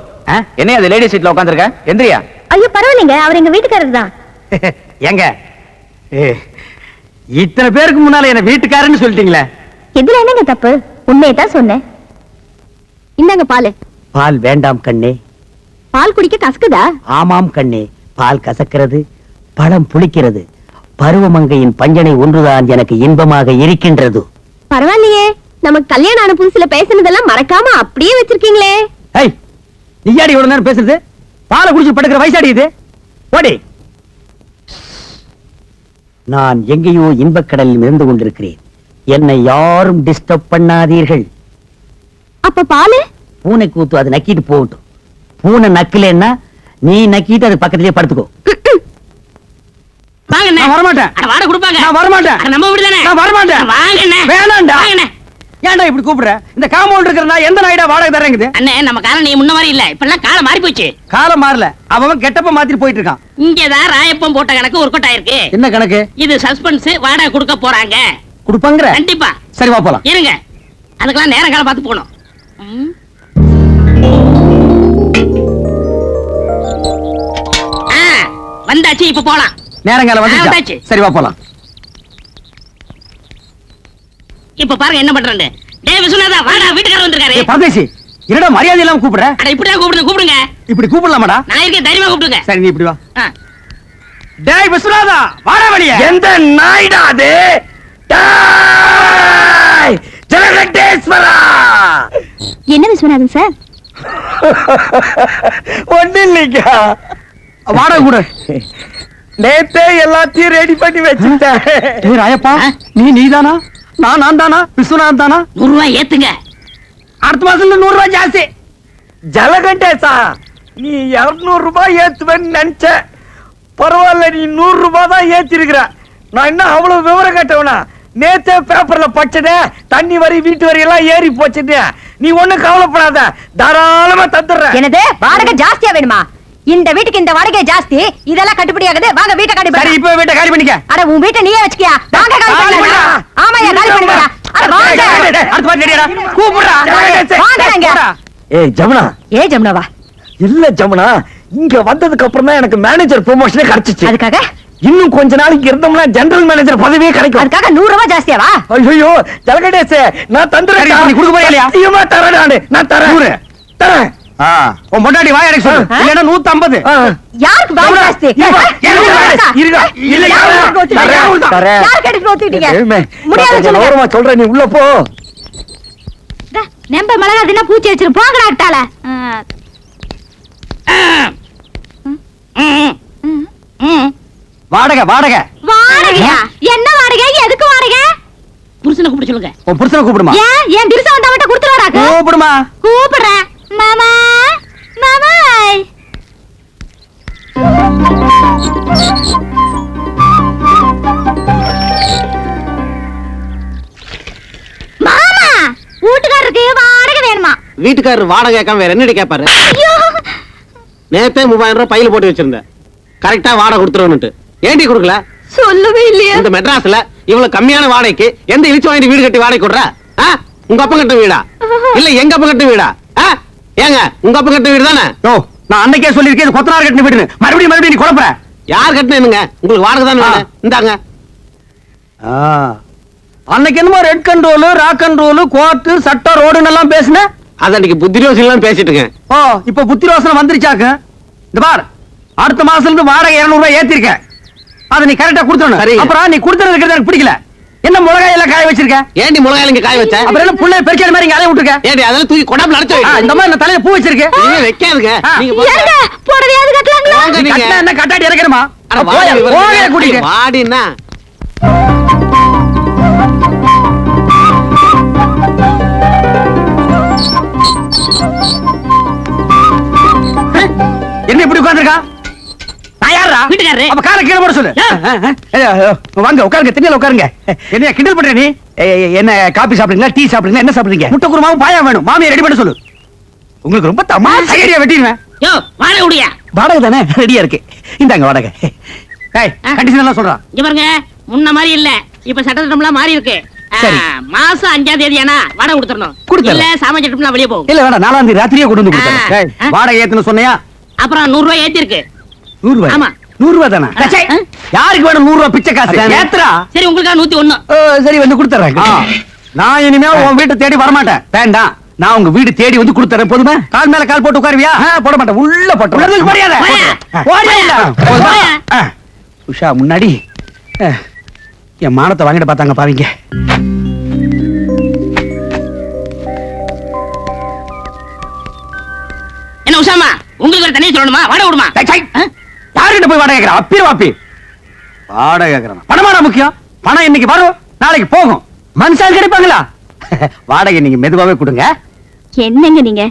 என்ன அது லேடி சீட்ல உட்காந்துருக்க? எந்திரியா. ஐயோ பரவாயில்லைங்க, அவர் எங்க வீட்டுக்காரர் தான். எங்க இத்தனை பேருக்கு முன்னால என்ன வீட்டுக்காரன்னு சொல்லிட்டீங்களே. இதுல என்னங்க தப்பு? உண்மையை தான் சொன்னேன். இந்தாங்க பால். பால் வேண்டாம் கண்ணே. பால் குடிக்க கசக்குதா? ஆமாம் கண்ணே, பால் கசக்கிறது, பழம் புளிக்கிறது. பருவமங்கையின் பஞ்சனை ஒன்றுதான் எனக்கு இன்பமாக இருக்கின்றது. பரவாயில்லையே, நமக்கு கல்யாணம் ஆன புதுசுல பேசினதெல்லாம் மறக்காம அப்படியே வச்சிருக்கீங்களே. ஏய், நீயாடி இவ்வளவு நேரம் பேசுறது? பாலை குடிச்சு படுக்கிற வயசாடி இது. ஓடி. நான் எங்கேயோ இன்பக்கடலில் இருந்து கொண்டிருக்கிறேன். என்னை யாரும் டிஸ்டர்ப் பண்ணாதீர்கள். அப்ப பாலு? பூனை கூத்து, அது நக்கிட்டு போகட்டும். பூனை நக்கலன்னா நீ நக்கிட்டு அது பக்கத்திலேயே படுத்துக்கோ. வாங்கண்ணே. நான் வரமாட்டேன். அட வாடகை கொடுப்பாங்க. நான் வரமாட்டேன். அட நம்ம வீடு தானே. நான் வரமாட்டேன். வாங்கண்ணே. வேணாம்டா. வாங்கண்ணே. ஏன்டா இப்படி கூப்பிடுற? இந்த காம்பவுண்ட் இருக்கிற நான் எந்த நாயிடா வாடகை தரேங்குது? அண்ணே நம்ம காலம் நீ முன்ன மாதிரி இல்ல. இப்பெல்லாம் காலம் மாறி போச்சு. காலம் மாறல, அவன் கெட்டப்ப மாத்திட்டு போயிட்டு இருக்கான். இங்கதான் ராயப்பம் போட்ட கணக்கு ஒர்க் அவுட் ஆயிருக்கு. என்ன கணக்கு? இது சஸ்பென்ஸ், வாடகை கொடுக்க போறாங்க. கொடுப்பாங்கற? கண்டிப்பா. சரி வா போலாம். இருங்க, அதுக்கெல்லாம் நேரம் காலம் பார்த்து போகணும். வந்தாச்சு, இப்ப போலாம். நேரங்கால வந்தாச்சு. வந்துச்சு. சரி வா போலாம். இப்ப பாருங்க என்ன பண்றேன்னு. டேய் விசுவநாதா, வாடா, வீட்டுக்காரர் வந்திருக்காரு. ஏய் பரதேசி, என்னடா மரியாதை இல்லாம கூப்பிடுற? அட இப்படியே கூப்பிடுங்க. இப்படி கூப்பிடலாமாடா? நான் இருக்கேன், தைரியமா கூப்பிடுங்க. சரி நீ இப்படி வா. டேய் விஸ்வநாதா, வாடா வெளிய. எந்த நாய்டா அது? டேய் ஜெகதேஸ்வரா. என்ன விஸ்வநாதன் சார்? ஒண்ணு இல்லைங்க, வாடகை கூட. நேத்தே எல்லாத்தையும் ரெடி பண்ணி வச்சுட்டேன். ஏய் ராயப்பா, நீதானா? நான் தானா? விஸ்வநாதன் தானா? 100 ரூபாய் ஏத்துங்க. அடுத்த மாசத்துல 100 ரூபாய் ஜாஸ்தி. ஜலகண்டேசா, நீ 200 ரூபாய் ஏத்துவேன்னு நினைச்ச. பரவாயில்ல, நீ 100 ரூபாய் தான் ஏத்திருக்கிற. நான் என்ன அவ்வளவு விவரம் கேட்டவனா? நேத்தே பேப்பர்ல படிச்சதே, தண்ணி வரி வீட்டு வரி எல்லாம் ஏறி போச்சுன்னு. நீ ஒண்ணும் கவலைப்படாத, தாராளமா தந்துடுறேன். என்னது வாடகை ஜாஸ்தியா வேணுமா? இந்த வீட்டுக்கு இந்த வாடகை ஜாஸ்தி, இதெல்லாம் கட்டுப்படி ஆகுது. வாங்க வீட்டை காலி சரி பண்ணு. இப்ப வீட்டை காலி பண்ணிக்க. அட உன் வீட்டை நீயே வச்சுக்கியா? வாங்க காலி பண்ணு. ஆமாயா, காலி பண்ணுடா. அட வாங்க. அடுத்த மாதிரி ரெடியாடா. கூப்பிடுறா. வாங்கங்க. ஏய் ஜமுனா. ஏ ஜமுனாவா? இல்ல ஜமுனா, இங்க வந்ததுக்கு அப்புறம் தான் எனக்கு மேனேஜர் ப்ரமோஷனே கிடைச்சிச்சு. அதுக்காக இன்னும் கொஞ்ச நாளைக்கு இருந்தோம்னா ஜெனரல் மேனேஜர் பதவியே கிடைக்கும். அதுக்காக 100 ரூபாய் ஜாஸ்தியாவா? ஐயோ ஜலகடேஷ், நான் தந்துறேன். சரி, நீ கொடுக்க போறியா இல்லையா? சத்தியமா தரேன். நான் தரேன். தரேன். உன் பொண்டாட்டி வாய் அடைக்க சொல்லு. இல்லன்னா 150. யாருக்கு வாடகை ஜாஸ்தி? இருடா. இல்ல தரேன். யார் கெடுத்து ஊத்திட்டீங்க? ஏய்மே, முடியாது நான் சொல்லுங்க. கௌரவமா சொல்றேன், நீ உள்ள போ. நம்ப மிளகா தின்னா பூச்சி வச்சிரு. போங்கடா அட்டால. வாடகை வாடகை. வாடகையா? என்ன வாடகை? எதுக்கு வாடகை? புருஷனை கூப்பிட சொல்லுங்க. உன் புருஷனை கூப்பிடுமா? ஏன் என் திருச வந்தா மட்டும் கொடுத்துறாராக்கு? கூப்பிடுமா? கூப்பிடுறேன். மாமா மாமா. மாமா, வீட்டுக்காரருக்கு வாடகை வேணுமா? வீட்டுக்காரர் வாடகை கேட்காம வேற என்னடி கேட்பாரு? ஐயோ, நேத்தே 3000 ரூபாய் பையில போட்டு வச்சிருந்தேன். கரெக்டா வாடகை கொடுத்துருவனுட்டு. ஏண்டி கொடுக்கல? சொல்லவே இல்லையா? இந்த மெட்ராஸ்ல இவ்வளவு கம்மியான வாடகைக்கு எந்த இழிச்சு வாங்கி வீடு கட்டி வாடகை கொடுற? உங்க அப்பா கட்ட வீடா இல்ல எங்க அப்பா கட்ட வீடா? ஏங்க உங்க அப்பா கட்ட வீடு தானே? ஓ, நான் அன்னைக்கே சொல்லிருக்கேன் கொத்தனார் கட்டின வீடுன்னு. மறுபடியும் நீ குழப்பற. யார் கட்டினேனுங்க? உங்களுக்கு வாடகை தானே வேணும். இந்தாங்க. அன்னைக்கு என்னமோ red control rock control court சட்டம் ரோடுன்னு எல்லாம் பேசுன. அது அன்னைக்கு புத்தி யோசனை பேசிட்டு இருக்கேன். ஓ இப்ப புத்தி ரோசனை வந்துருச்சாக்க. இந்த பார், அடுத்த மாசத்துல இருந்து வாடகை 200 ரூபாய் ஏத்திருக்க. அதை நீ கரெக்டா கொடுத்துடணும். சரி. அப்புறம் நீ கொடுத்துறது எனக்கு பிடிக்கல. என்ன மிளகாய் எல்லாம் காய வச்சிருக்க? ஏண்டி மிளகாய் இங்க காய வச்ச? அப்புறம் என்ன புள்ளை பெருக்கிற மாதிரி இங்க அலைய விட்டுருக்க? ஏண்டி அதெல்லாம் தூக்கி கொடாம நடத்து வை. இந்த மாதிரி நான் தலையில பூ வச்சிருக்கு. நீங்க வைக்காதுங்க. நீங்க போங்க. ஏங்க புடவையாவது கட்டலாங்களா? போங்க நீங்க. கட்டினா என்ன கட்டாடி இறக்கணுமா? அட போயா, வாடி போயா கூட்டிட்டு. வாடினா என்ன இப்படி உட்கார்ந்திருக்கா? நான் யாரா? வீட்டுக்காரரு. அப்ப காலை கீழே போட சொல்லு. வாங்க உட்காருங்க, திண்ணையில உட்காருங்க. என்ன கிண்டல் பண்ற நீ? என்ன காபி சாப்பிடுறீங்களா, டீ சாப்பிடுறீங்களா, என்ன சாப்பிடுறீங்க? முட்டை குருமாவும் பாயா வேணும். மாமியை ரெடி பண்ண சொல்லு. உங்களுக்கு ரொம்ப தமாஷா ஐடியா வெட்டிடுவேன். யோ வாடகை உடியா. வாடகை தானே ரெடியா இருக்கு. இந்தாங்க வாடகை. ஏய் கண்டிஷன் எல்லாம் சொல்றான். இங்க பாருங்க, முன்ன மாதிரி இல்ல, இப்ப சட்டத்திட்டம்லாம் மாறி இருக்கு. சரி. மாசம் 5ஆம் தேதி ஆனா வாடகை கொடுத்துறணும். கொடுத்துறேன். இல்ல சாமான் சட்டம்லாம் வெளியே போகும். இல்ல வேணாம், 4ஆம் தேதி ராத்திரியே கொண்டு வந்து கொடுத்துறேன். ஏய், வாடகை ஏத்துன்னு சொன்னியா? அப்புறம் 100 ரூபாய் ஏத்தி இருக்கு. 100 ரூபாய். ஆமா. 100 ரூபாய் தானே? டச்சே, யாருக்கு வேணும் 100 ரூபாய் பிச்சை காசு? ஏத்துறா. சரி உங்களுக்கா 101. சரி வந்து கொடுத்துறேன். நான் இனிமே உன் வீட்டை தேடி வர மாட்டேன். வேண்டாம், நான் உங்க வீடு தேடி வந்து கொடுத்துறேன். போதுமா? கால் மேல கால் போட்டு உட்காருவியா? போட மாட்டேன், உள்ள போட்டு மரியாதை. உஷா முன்னாடி என் மானத்தை வாங்கிட்டு பார்த்தாங்க பாவீங்க. என்ன உஷாமா, உங்களுக்கு ஒரு தனியா சொல்லணுமா? வாடகை விடுமா? யாருகிட்ட போய் வாடகை கேட்கற? அப்பி வாப்பி வாடகை கேட்கறான். பணமாடா முக்கியம். பணம் இன்னைக்கு வரும், நாளைக்கு போகும். மனுஷால் கிடைப்பாங்களா? வாடகை நீங்க மெதுவாவே கொடுங்க. என்னங்க நீங்க,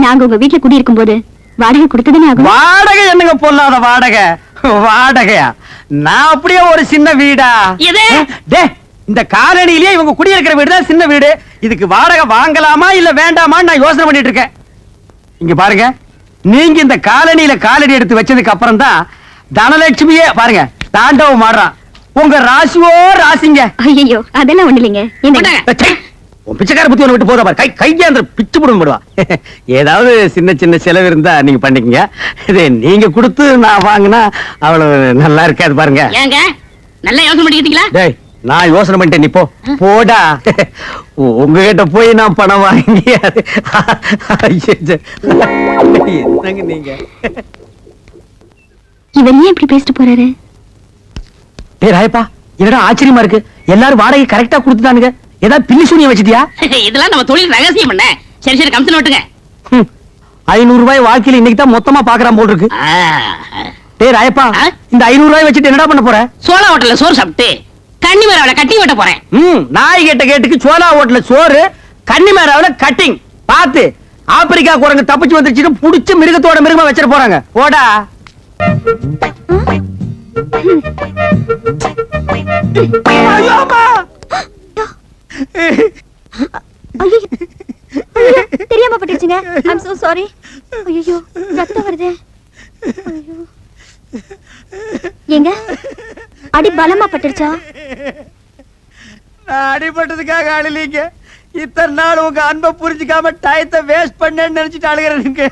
நாங்க உங்க வீட்டுல குடி இருக்கும் போது வாடகை கொடுத்ததானே ஆகும். வாடகை என்னங்க பொல்லாத வாடகை? வாடகையா? நான் அப்படியே ஒரு சின்ன வீடா? எது? டேய், இந்த காலனிலேயே இவங்க குடியிருக்கிற வீடு தான் சின்ன வீடு. இதுக்கு வாடகை வாங்கலாமா இல்ல வேண்டாமான்னு நான் யோசனை பண்ணிட்டு இருக்கேன். இங்க பாருங்க, நீங்க இந்த காலனியில காலடி எடுத்து வச்சதுக்கு அப்புறம் தான் தனலட்சுமியே பாருங்க தாண்டவம் ஆடுறான். உங்க ராசியோ ராசிங்க. ஐயோ அதெல்லாம் ஒண்ணு இல்லைங்க. போட்டாங்க. உன் பிச்சைக்கார புத்தி ஒண்ணு விட்டு போதா பாரு. கையாந்த பிச்சு போடுவோம் போடுவா. ஏதாவது சின்ன சின்ன செலவு இருந்தா நீங்க பண்ணிக்கங்க. இது நீங்க கொடுத்து நான் வாங்கினா அவ்வளவு நல்லா இருக்காது பாருங்க. ஏங்க நல்லா யோசனை பண்ணிக்கிட்டீங்களா? டேய், நான் யோசனை பண்ணிட்டேன், நீ போ. போடா. உங்ககிட்ட போய் நான் பணம் வாங்கி என்னங்க நீங்க? இவர் ஏன் இப்படி பேசிட்டு போறாரு? டேய் ராயப்பா, என்னடா ஆச்சரியமா இருக்கு. எல்லாரும் வாடகை கரெக்டா கொடுத்துட்டானுங்க. ஏதாவது பில்லி சூனியம் வச்சிட்டியா? இதெல்லாம் நம்ம தொழில் ரகசியம் பண்ண. சரி சரி கமிஷன் ஓட்டுங்க. 500 ரூபாய் வாழ்க்கையில இன்னைக்கு தான் மொத்தமா பாக்குறான் போல் இருக்கு. டேய் ராயப்பா, இந்த 500 ரூபாய் வச்சுட்டு என்னடா பண்ண போற? சோளா ஹோட்டல்ல சோறு சாப்பிட்டு கன்னி மேராவில கட்டி வெட்ட போறேன். நாய் கேட்ட கேட்டுக்கு சோலா ஹோட்டல்ல சோறு, கன்னி மேராவில கட்டிங். பாத்து ஆப்பிரிக்கா குரங்கு தப்பிச்சு வந்துருச்சுன்னு புடிச்சு மிருகத்தோட மிருகமா வச்சிட போறாங்க. போடா. ஐயோ அம்மா. ஐயோ தெரியாம பட்டுச்சுங்க. I'm so sorry. ஐயோ ரத்தம் வருதே. ஐயோ ஏங்க அடி பலமா பட்டுச்சா? நான் அடிபட்டதுக்காக அழலீங்க. இத்தனை நாள் உங்க அன்பை புரிஞ்சுக்காம டயத்தை வேஸ்ட் பண்ணேன்னு நினைச்சிட்டு அழுகிறேனுங்க.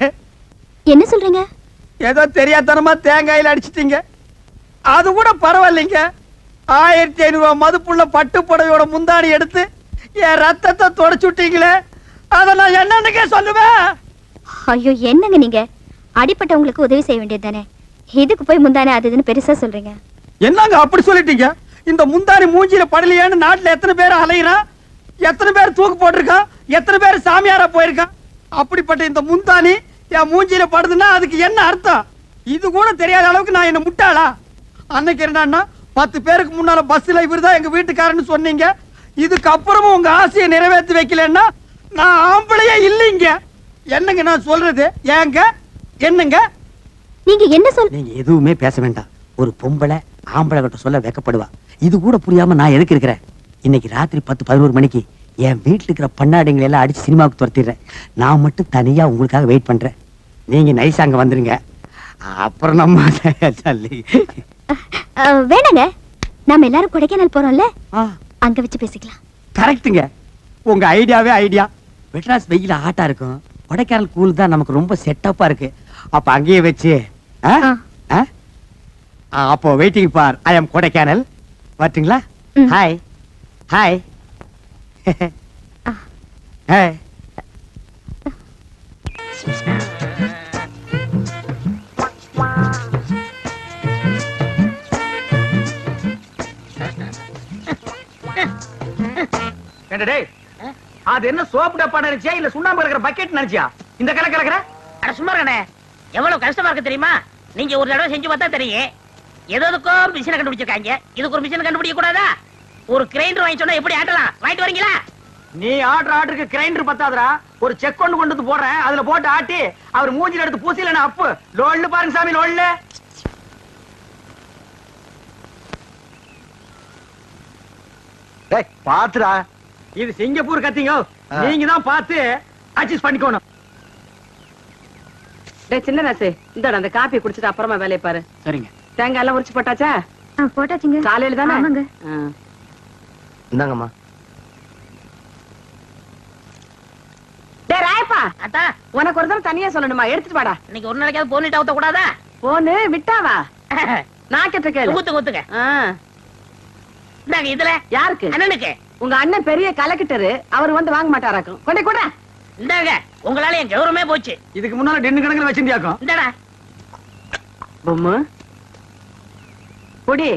என்ன சொல்றீங்க? ஏதோ தெரியாதனமா தேங்காயில அடிச்சிட்டீங்க. அது கூட பரவாயில்லைங்க. 1500 ரூபாய் மதுப்புள்ள பட்டு புடவையோட முந்தாணி எடுத்து என் ரத்தத்தை தொடச்சு விட்டீங்களே, அதை நான் என்னன்னுக்கே சொல்லுவேன். ஐயோ என்னங்க நீங்க, அடிப்பட்டவங்களுக்கு உதவி செய்ய வேண்டியது தானே, இதுக்கு போய் முந்தானே அது இதுன்னு பெருசா சொல்றீங்க. என்னங்க அப்படி சொல்லிட்டீங்க? இந்த முந்தாணி மூஞ்சில படலையான்னு நாட்டுல எத்தனை பேர் அலையிறான், எத்தனை பேர் தூக்கு போட்டிருக்கான், எத்தனை பேர் சாமியாரா போயிருக்கான். அப்படிப்பட்ட இந்த முந்தாணி என் மூஞ்சில படுதுன்னா அதுக்கு என்ன அர்த்தம்? இது கூட தெரியாத அளவுக்கு நான் என்ன முட்டாளா? அன்னைக்கு என்னன்னா 10 பேருக்கு முன்னால பஸ்ல இவர்தான் எங்க வீட்டுக்காரன்னு சொன்னீங்க. இதுக்கு அப்புறமும் உங்க ஆசையை நிறைவேற்றி வைக்கலன்னா நான் ஆம்பளையே இல்லைங்க. என்னங்க நான் சொல்றது? ஏங்க என்னங்க நீங்க என்ன சொல்? நீங்க எதுவுமே பேச வேண்டாம். ஒரு பொம்பளை ஆம்பளை கிட்ட சொல்ல வெக்கப்படுவா. இது கூட புரியாம நான் எதுக்கு இருக்கிறேன்? இன்னைக்கு ராத்திரி 10-11 மணிக்கு என் வீட்டுல இருக்கிற பண்ணாடிங்களை எல்லாம் அடிச்சு சினிமாவுக்கு துரத்திடுறேன். நான் மட்டும் தனியா உங்களுக்காக வெயிட் பண்றேன். நீங்க நைஸ் அங்க வந்துருங்க. அப்புறம் நம்ம வேணாங்க, நாம எல்லாரும் கொடைக்கானல் போறோம்ல, அங்க வச்சு பேசிக்கலாம். கரெக்ட்டுங்க. உங்க ஐடியாவே ஐடியா. மெட்ராஸ் வெயில ஆட்டா இருக்கும், கொடைக்கானல் கூல் தான் நமக்கு ரொம்ப செட்டப்பா இருக்கு. அப்ப அங்கேயே வச்சு அப்போ வெயிட்டிங் ஃபார் ஐ அம் கொடைக்கானல். வரட்டுங்களா? Hi hi hi. ஏண்டா டேய், அது என்ன சோப்பு டப்பா நினைச்சியா இல்ல சுண்ணாம்பு கலக்கிற பக்கெட் நினைச்சியா இந்த கலக்கிற? அட சும்மா இருக்கண்ணே, எவ்வளவு கஷ்டமா இருக்கு தெரியுமா? நீங்க ஒரு தடவை செஞ்சு பார்த்தா தெரியும். எதுக்கும் மிஷினை கண்டுபிடிச்சிருக்காங்க, இதுக்கு ஒரு மிஷினை கண்டுபிடிக்க கூடாதா? ஒரு கிரைண்டர் வாங்கி சொன்னா எப்படி ஆட்டலாம்? வாங்கிட்டு வரீங்களா? நீ ஆர்டருக்கு கிரைண்டர் பத்தாதடா, ஒரு செக் கொண்டு வந்து போடுறேன், அதுல போட்டு ஆட்டி அவர் மூஞ்சில எடுத்து பூசில அப்பு லோல்ல பாருங்க சாமி லோல்ல. டேய் பாத்துடா. இது சிங்கப்பூர் கத்திங்க, நீங்க தான் பார்த்து அட்ஜஸ்ட் பண்ணிக்கணும். டேய் சின்ன ராசு, இந்தா அந்த காப்பி குடிச்சிட்டு அப்புறமா வேலையை பாரு. சரிங்க. தேங்காய் எல்லாம் உரிச்சு போட்டாச்சா? போட்டாச்சுங்க. காலையில தானே? ஆமாங்க. இந்தாங்கம்மா. டேய் ராயப்பா, அத்தா, உனக்கு ஒரு தடவை தனியா சொல்லணுமா? எடுத்துட்டு வாடா. இன்னைக்கு ஒரு நாளைக்காவது போனிட்டு ஊத்த கூடாதா? போனு விட்டாவா? நான் கேட்ட கேளு. ஊத்துங்க ஊத்துங்க. ஆ, இந்தாங்க இதுல யாருக்கு? அண்ணனுக்கு. உங்க அண்ணன் பெரிய கலக்கிட்டரு, அவர் வந்து வாங்க மாட்டாராக்கும். கொண்டே கூட. இந்தாங்க, உங்களால என் கௌரவமே போச்சு. இதுக்கு முன்னால டென்னு கணக்குல வச்சிருந்தியாக்கும். இந்தாடா. பொம்மு பொடி.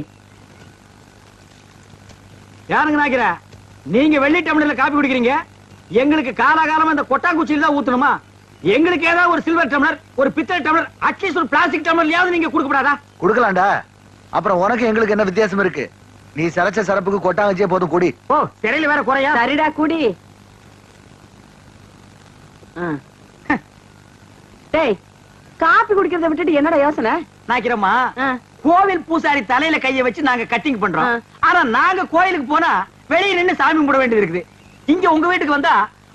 யாருங்க நாக்கிற? நீங்க வெள்ளி டம்ளர்ல காப்பி குடிக்கிறீங்க, எங்களுக்கு காலாகாலமா இந்த கொட்டாங்குச்சியில தான் ஊத்தணுமா? எங்களுக்கு ஏதாவது ஒரு சில்வர் டம்ளர், ஒரு பித்தளை டம்ளர், அட்லீஸ்ட் ஒரு பிளாஸ்டிக் டம்ளர்லயாவது நீங்க கொடுக்கப்படாதா? குடுக்கலாம்டா. அப்புறம் உனக்கு எங்களுக்கு என்ன வித்தியாசம் இருக்கு? நீ சரச்ச சரப்புக்கு கொட்டாங்கச்சியே போதும் குடி. ஓ, சிறையில வேற குறையா? சரிடா குடி. ஆ. டேய், காப்பி குடிக்கிறத விட்டுட்டு என்னடா யோசனை? நாக்கிறம்மா, ஆ. கோவில் பூசாரி தலையில கைய வச்சு நாங்க கட்டிங் பண்றோம். ஆ. ஆனா நாங்க கோயிலுக்கு போனா வெளிய நின்னு சாமி கும்பிட வேண்டியது இருக்குது. இங்க உங்க வீட்டுக்கு வந்தா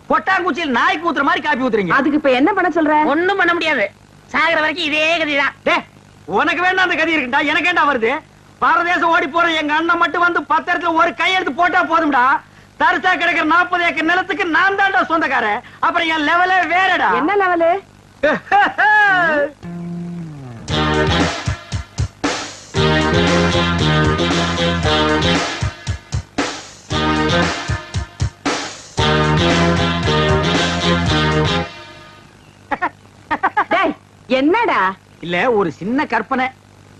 கொட்டாங்குச்சியில் நாய்க்கு ஊத்துற மாதிரி காப்பி ஊத்துறீங்க. அதுக்கு இப்ப என்ன பண்ண சொல்ற? ஒண்ணும் பண்ண முடியாது. சாகுற வரைக்கும் இதே கதிதான். டேய், உனக்கு வேண்டாம் அந்த கதி இருக்குடா, எனக்கு ஏண்டா வருது? பாரதேசம் ஓடி போற எங்க அண்ணன் மட்டும் வந்து 10 இடத்துல ஒரு கையெழுத்து போட்டா போதும்டா. தரிசா கிடைக்கிற 40 ஏக்கர் நிலத்துக்கு நான் தான்டா சொந்தக்காரன். அப்புறம் என் லெவலே வேறடா. என்ன லெவலு? டேய், என்னடா? இல்ல, ஒரு சின்ன கற்பனை.